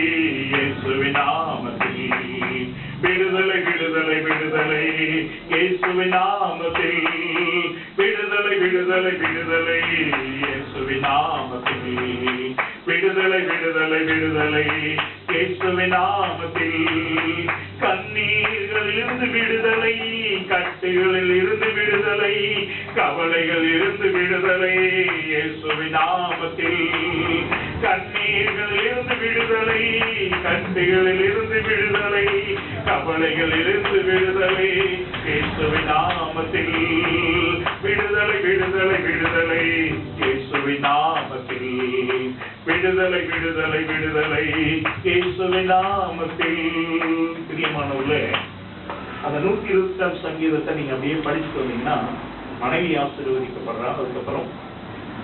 C: இயேசுவின் நாமத்தில். விடுதலை விடுதலை விடுதலை இயேசுவின் நாமத்தில். விடுதலை விடுதலை விடுதலை இயேசுவின் நாமத்தில். விடுதலை விடுதலை விடுதலை இயேசுவின் நாமத்தில். கண்ணீர்களில் இருந்து விடுதலை, கட்டுகளில் இருந்து விடுதலை, கவலைகள் இருந்து விடுதலை இயேசுவின் நாமத்தில். கண்ணீர்களில் இருந்து விடுதலை, கட்டுகளில் இருந்து விடுதலை, கவலைகள் இருந்து விடுதலை இயேசுவின் நாமத்தில். விடுதலை விடுதலை விடுதலை இயேசுவின் நாமத்தில். விடுதலை விடுதலை விடுதலை இயேசுவின் நாமத்தில். பிரியமானவர்களே, அந்த 120 சங்கீதத்தை நீங்க அப்படியே படிச்சுட்டு வந்தீங்கன்னா, மனைவி ஆசீர்வதிக்கப்படுறாங்க, அதுக்கப்புறம்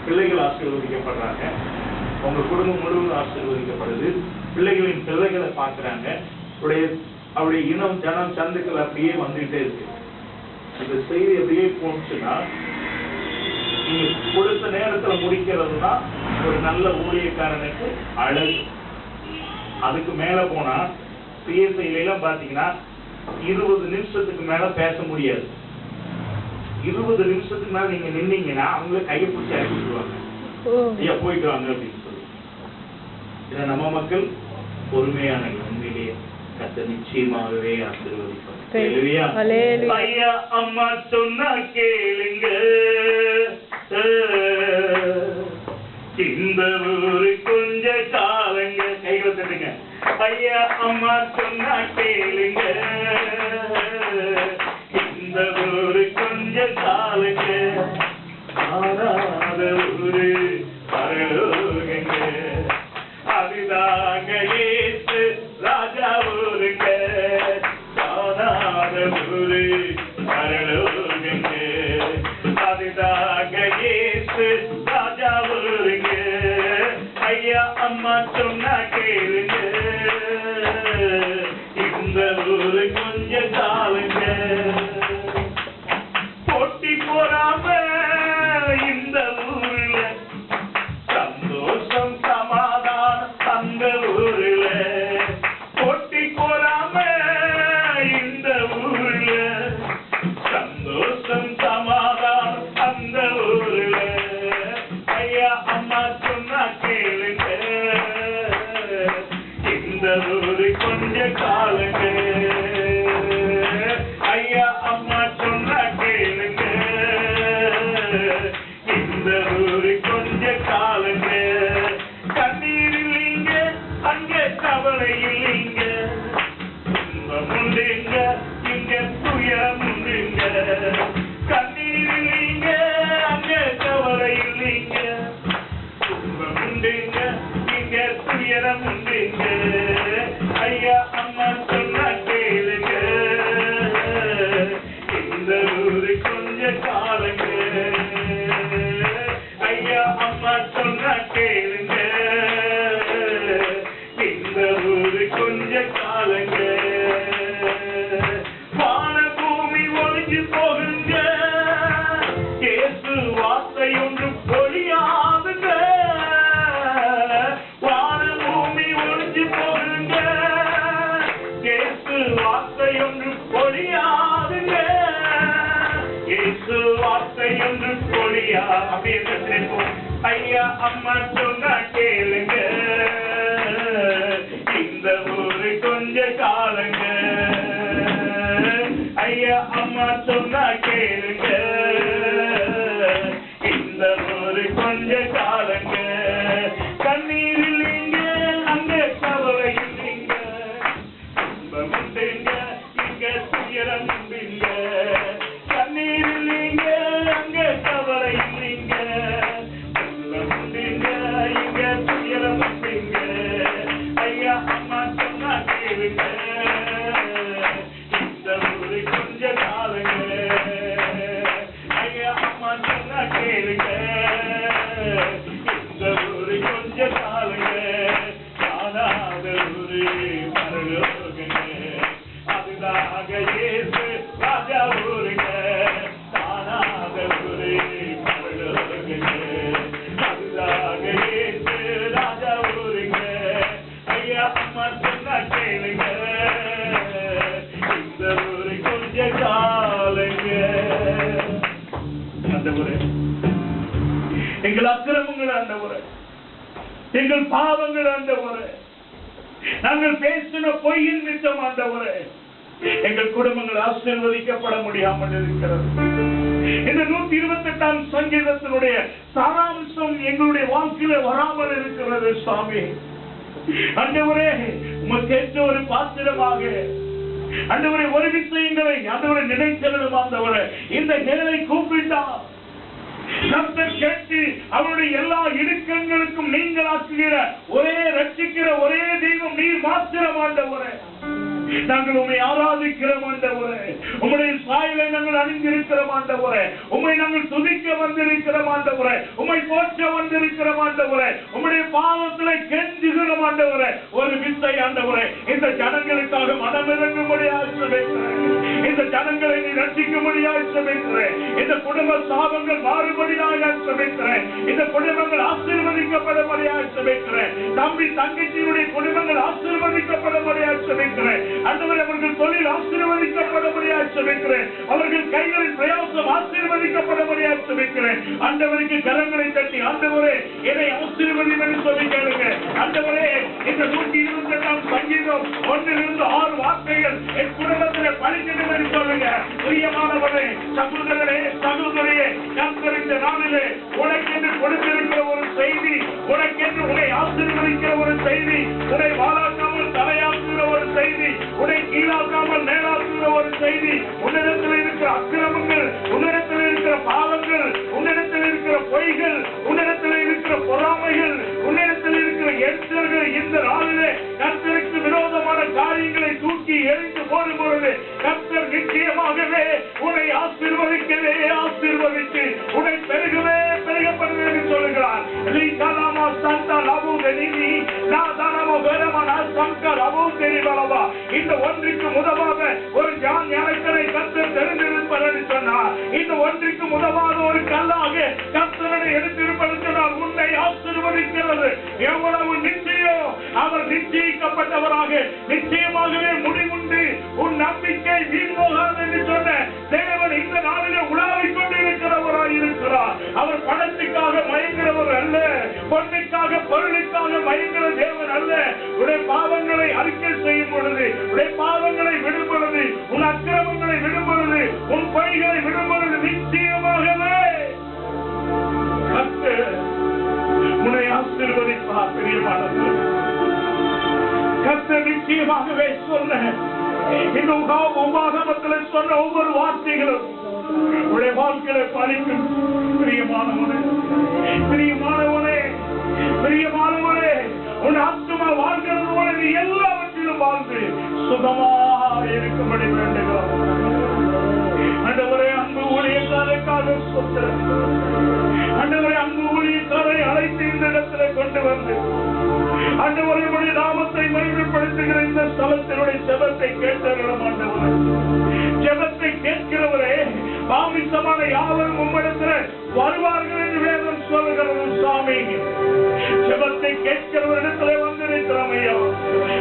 C: பிள்ளைகள் ஆசீர்வதிக்கப்படுறாங்க, உங்க குடும்பம் முழுவதும் ஆசீர்வதிக்கப்படுது, பிள்ளைகளின் பிள்ளைகளை பார்க்கிறாங்க, அவருடைய இனம் ஜனம் சந்துக்கள் அப்படியே வந்துட்டே இருக்கு. இந்த செய்தி அப்படியே போச்சுன்னா, நீங்க கொடுத்த நேரத்துல முடிக்கிறதுனா ஒரு நல்ல ஊழியக்காரனுக்கு அழகு. அதுக்கு மேல போனா சிஎஸ்ஐ எல்லாம் பாத்தீங்கன்னா 20 நிமிஷத்துக்கு மேல பேச முடியாது. 20 நிமிஷத்துக்கு மேல நீங்க நின்னீங்கன்னா அவங்கள கையை பிடிச்சி இறக்கி விட்டுருவாங்க. ஐயா போயிட்டு வாங்க அப்படின்னு சொல்லி. இதை நம்ம மக்கள் பொறுமையான உண்மையிலேயே கர்த்தர் நிச்சயமாகவே ஆசீர்வதிப்பார். ஐயா அம்மா சொன்னா கேளுங்க, இந்த ஊரு கொஞ்ச காலங்க கைகளை தட்டுங்க. ஐயா அம்மா சொன்னா கேளுங்க, இந்த ஊரு கொஞ்ச காலங்க, ஆறாத ஊரு பரலோகங்க, அதுதாங்க இயேசு ராஜா ஊருங்க, ஆறாத ஊரு பரலோகங்க, அதுதாங்க இயேசு ராஜா ஊருங்க. ஐயா அம்மா சொன்னா கேளுங்க, இந்த ஊரு கொஞ்ச காலங்க, போட்டி போறாம இந்த ஊர்ல சந்தோஷம் சமாதானம் அந்த ஊர்ல, போட்டி போறாம இந்த ஊர்ல சந்தோஷம் சமாதானம் அந்த ஊர்ல. ஐயா அம்மா சொன்னா கேளுங்க, இந்த ஊரு கொஞ்ச காலங்க, ஐயா அம்மா சொன்னா கேளுங்க, இந்த ஊரு கொஞ்ச காலங்க, கண்ணீர் இல்லைங்க அங்க கவலை இல்லைங்க, துன்பம் உண்டுங்க இங்க துயரம் உண்டுங்க, கண்ணீர் இல்லைங்க அங்க கவலை இல்லைங்க, துன்பம் உண்டுங்க இங்க துயரம் உண்டுங்க. ஐயா அம்மா சொன்னா கேளுங்க, இந்த ஊரு கொஞ்ச காலங்க, ஐயா அம்மா சொன்னா கேளுங்க, இந்த ஊரு கொஞ்ச காலங்க, வான பூமி ஒழிஞ்சு போகுங்க, இயேசு வார்த்தை ஒன்று பொழியாதுங்க, வான பூமி ஒழிஞ்சு போகுங்க, இயேசு வார்த்தை ஒன்று பொழியாதுங்க, இயேசு வார்த்தை ஒன்று பொழியா அப்படி என்ன. ஐயா அம்மா சொன்னா கேளுங்க, இந்த ஊரு கொஞ்ச காலங்க, ஐயா அம்மா சொன்னா கேளுங்க, இந்த ஊரு கொஞ்ச காலங்க, கண்ணீர் இல்லைங்க அங்க கவலை இல்லைங்க, துன்பம் உண்டுங்க இங்க துயரம் உண்டுங்க, கண்ணீர் இல்லைங்க அங்க கவலை இல்லைங்க, துன்பம் உண்டுங்க இங்க துயரம் உண்டுங்க. ஐயா அம்மா சொன்னா கேளுங்க, இந்த ஊரு கொஞ்ச காலங்க, ஐயா அம்மா சொன்னா கேளுங்க, இந்த ஊரு கொஞ்ச காலங்க, காணாத ஊரு பரலோகங்க, அதுதாக இயேசு ராஜா ஊருங்க, காணாத ஊரு பரலோகங்க, அதுதாக இயேசு ராஜா ஊருங்க. ஐயா அம்மா சொன்னா கேளுங்க, இந்த ஊரு கொஞ்ச காலங்க. ஆண்டவரே, எங்கள் அக்கிரமங்கள் ஆண்டவரே, எங்கள் பாவங்கள் ஆண்டவரே, நாங்கள் பேசின பொய்யின் மிச்சம் ஆண்டவரே, எங்கள் குடும்பங்கள் ஆசீர்வதிக்கப்பட முடியாமல் இருக்கிறது. இந்த 128ஆம் சங்கீதத்தினுடைய சாராம்சம் எங்களுடைய வாழ்க்கையில வராமல் இருக்கிறது. சுவாமி ஆண்டவரே, உமக்கேற்ற ஒரு பாத்திரமாக ஆண்டவரே ஒரு விஷயங்களை ஆண்டவரை நினைத்தலும் ஆண்டவரே, இந்த ஏழை கூப்பிட்டா கர்த்தர் கேட்டு அவருடைய எல்லா இடுக்கங்களுக்கும் நீங்கள் ஆக்குகிற ஒரே ரட்சிக்கிற ஒரே தெய்வம் நீர் மாத்திரம் ஆண்டவரே. நாங்கள் உம்மை ஆராதிக்கிறோம் ஆண்டவரே, உம்முடைய சாயலை நாங்கள் அணிந்திருக்கிறோம் ஆண்டவரே, உம்மை நாங்கள் துதிக்க வந்திருக்கிறோம் ஆண்டவரே, உம்மை போற்ற வந்திருக்கிறோம் ஆண்டவரே, உம்முடைய பாவத்திலே கெஞ்சுகிறோம் ஆண்டவரே. ஒரு வித்தை ஆண்டவரே, இந்த ஜனங்களுக்காக மனமிறங்கும்படியாக ஜெபிக்கிறேன், இந்த ஜனங்களை நீ ரட்சிக்கும்படியாக ஜெபிக்கிறேன், இந்த குடும்ப சாபங்கள் மாறுபடியாக ஜெபிக்கிறேன், இந்த குடும்பங்கள் ஆசீர்வதிக்கப்படும்படியாக ஜெபிக்கிறேன், தம்பி தங்கச்சியுடைய குடும்பங்கள் ஆசீர்வதிக்கப்படும்படியாக ஜெபிக்கிறேன்.
D: ஆண்டவரே அவர்கள் தொழில் ஆசீர்வதிக்கப்படும்படியாக ஜெபிக்கிறேன். அவர்கள் கைகளின் பிரயாசம் ஆசீர்வதிக்கப்படும்படியாக ஜெபிக்கிறேன். ஆண்டவருக்கு கரங்களை தட்டி ஆண்டவரே என்னை ஆசீர்வதியும் என்று சொல்லி கேளுங்க. ஆண்டவரே இந்த 128 சங்கீதம் 1-6 வார்த்தைகள் என் குடும்பத்தில் பலிக்கணும் என்று சொல்லுங்க. பிரியமானவரே, சகோதரரே, சகோதரியே, கர்த்தர் இந்த நாளிலே உனக்கென்று கொடுத்திருக்கிற ஒரு செய்தி, உனக்கென்று உன்னை ஆசீர்வதிக்கிற ஒரு செய்தி, உன்னை வாழாக்காமல் தலையாக்குகிற ஒரு செய்தி, உன்னை கீழாக்காமல் மேலாக்குகிற ஒரு செய்தி, உன்னிடத்தில் இருக்கிற அக்கிரமங்கள், உன்னிடத்தில் இருக்கிற பாவங்கள், உன்னிடத்தில் இருக்கிற பொய்கள், உன்னிடத்தில் இருக்கிற பொறாமைகள், உன்னிடத்தில் இருக்கிற எரிச்சல்கள் இந்த நாளிலே கர்த்தருக்கு விரோதமான காரியங்களை தூக்கி எரிந்து போடும் பொழுது கர்த்தர் நிச்சயமாகவே உன்னை ஆசீர்வதிக்கவே ஆசீர்வதித்து உன்னை பெருகவே பெருகப்படுவது என்று சொல்லுகிறார். இந்த ஒன்றிற்கு முதலாக ஒரு ஜான் ஞானக்கரை கர்த்தர் தெரிந்திருப்பார் என்று சொன்னார். இந்த ஒன்றிற்கு முதலாக ஒரு கல்லாக கர்த்தரை எடுத்திருப்பது சொன்னால் உன்னை ஆசீர்வதிக்கிறது எவ்வளவு நிச்சயம். அவர் நிச்சயிக்கப்பட்டவராக நிச்சயமாகவே முடிவுண்டு உன் நம்பிக்கை வீண் போகாது என்று சொன்ன தேவன் இந்த நாளிலே உலாவிக் கொண்டிருக்கிறவராக இருக்கிறார். அவர் பணத்துக்காக மயங்கிறவர் அல்ல, பொண்ணுக்காக பொருளுக்காக மயங்கிற தேவன் அல்ல. உடைய பாவங்களை அறிக்கை செய்யும் பொழுது, உடைய பாவங்களை விடும் பொழுது, உன் அக்கிரமங்களை விடும் பொழுது, உன் பணிகளை விடும் பொழுது நிச்சயமாகவே கர்த்தர் உன்னை ஆசீர்வதிப்பார். பிரியமானது, கர்த்தர் நிச்சயமாகவே சொன்ன இந்த உபாகமத்தில் சொன்ன ஒவ்வொரு வார்த்தைகளும் உடைய வாழ்க்கையை பலிக்கும். பிரியமானவனே, பிரியமானவனே, பிரியமானவனே, உன் ஆத்மா வாழ்கிறது போல நீ எல்லாவற்றிலும் வாழ்ந்து சுகமாக இருக்கும்படி வேண்டுகிறோம். ஆண்டவரே, அன்பு ஊழியக்காரருக்காக சொல்கிறேன். ஆண்டவரே, அன்பு ஊழியக்காரை அழைத்து இந்த இடத்துல கொண்டு வந்து ஆண்டவரே உடைய நாமத்தை மகிமைப்படுத்துகிற இந்த ஸ்தலத்தினுடைய ஜெபத்தை கேட்டவர்களும் ஆண்டவரே, ஜெபத்தை கேட்கிறவரே, மாமிசமான யாவரும் உம்மிடத்தில் வருவார்கள் என்று வேதம் சொல்லுகிறது. சுவாமி, ஜெபத்தை கேட்கிறவரிடத்திலே வந்திருக்கிறோம் ஐயா.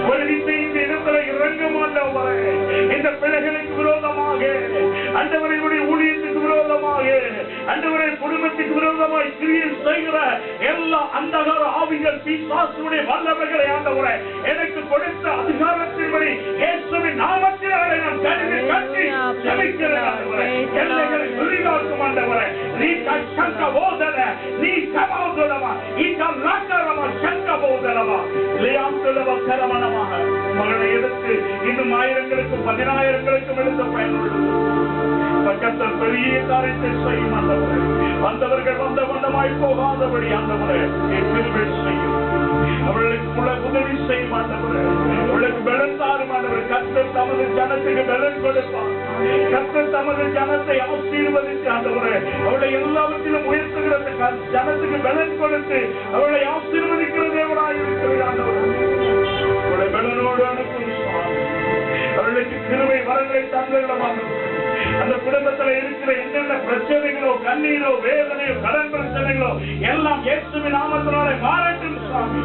D: ஒரு வித்தை இந்த இடத்துல இறங்க மாட்டவரே, இந்த பிள்ளைகளுக்கு விரோதமாக, ஆண்டவரையுடைய ஊழியத்துக்கு விரோதமாக, ஆண்டவரை குடும்பத்துக்கு விரோதமாய் கிரியை செய்கிற எல்லா அந்தகார ஆவிகள் பிசாசுடைய வல்லமைகளை ஆண்டவரே எனக்கு கொடுத்த அதிகாரத்தின்படி இயேசுவின் நாமத்தினாலே நான் கட்டி ஜெபிக்கிறேன். ஆண்டவரே, எல்லைகளை விரிவாக்கும் ஆண்டவரே. நீ சங்க போதன, நீ கமோதனமா, இந்த லக்கரமா சங்க போதனமா, லியாம்துலவ கரமனமாக மகனை எடுத்து இன்னும் ஆயிரங்களுக்கும் 10,000ங்களுக்கும் எடுத்து பயன்படுத்தும். பக்கத்தில் பெரிய காரியத்தை செய்யும் ஆண்டவரே. வந்தவர்கள் வந்த வண்ணமாய் போகாதபடி ஆண்டவரே செய்யும். அவர்களுக்கு உதவி செய்ய மாட்டவரே, அவர்களுக்கு பலன் தாரும் ஆண்டவரே. கர்த்தர் தமது ஜனத்துக்கு பலன் கொடுப்பார். கர்த்தர் தமது ஜனத்தை ஆசீர்வதித்து ஆண்டவரே அவளை எல்லாவற்றிலும் உயர்த்துகிற ஜனத்துக்கு பலன் கொடுத்து அவளை ஆசீர்வதிக்கிற தேவனாய் இருக்கிறது ஆண்டவரே. அவளை பலனோடு அனுப்பும். அவர்களுக்கு கிருபை வரங்களை தந்தவிடமாக அந்த குடும்பத்தில் இருக்கிற என்னென்ன பிரச்சனைகளோ, கண்ணீரோ, வேதனையோ, கடன் பிரச்சனைகளோ எல்லாம் இயேசுவின் நாமத்தினாலே மாறட்டும். சுவாமி,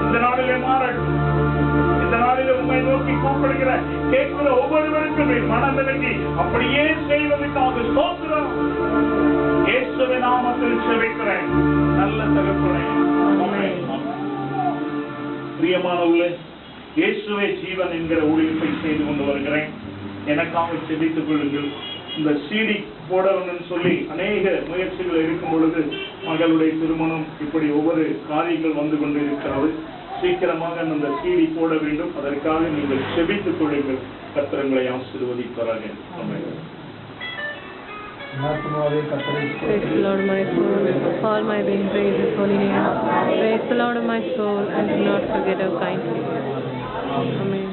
D: இந்த நாளிலே மாறட்டும். இந்த நாளிலே உண்மை நோக்கி கூப்பிடுகிற கேட்கிற ஒவ்வொருவருக்கும் மனதிறங்கி அப்படியே செய்வதற்காக ஸ்தோத்திரம். இயேசுவின் நாமத்தில் செபிக்கிறேன் நல்ல தகப்பனே. பிரியமானவர்களே, இயேசுவே ஜீவன் என்கிற ஊழியத்தை செய்து கொண்டு வருகிறேன். எனக்காக செபித்துக் கொள்ளுங்கள். இந்த சீடி போடணும்னு சொல்லி அநேக முயற்சிகள் இருக்கும் பொழுது மகளுடைய திருமணம் இப்படி ஒவ்வொரு காரியங்கள் வந்து கொண்டு இருக்கிறது. சீக்கிரமாக அந்த சீடி போட வேண்டும். அதற்காக நீங்கள் செபித்துக் கொள்ளுங்கள். கர்த்தரை ஆசீர்வதிப்பாராக.
B: Praise the Lord, my soul, all my being, praise His holy name. Praise the Lord, my soul, and do not forget our kindness. Amen.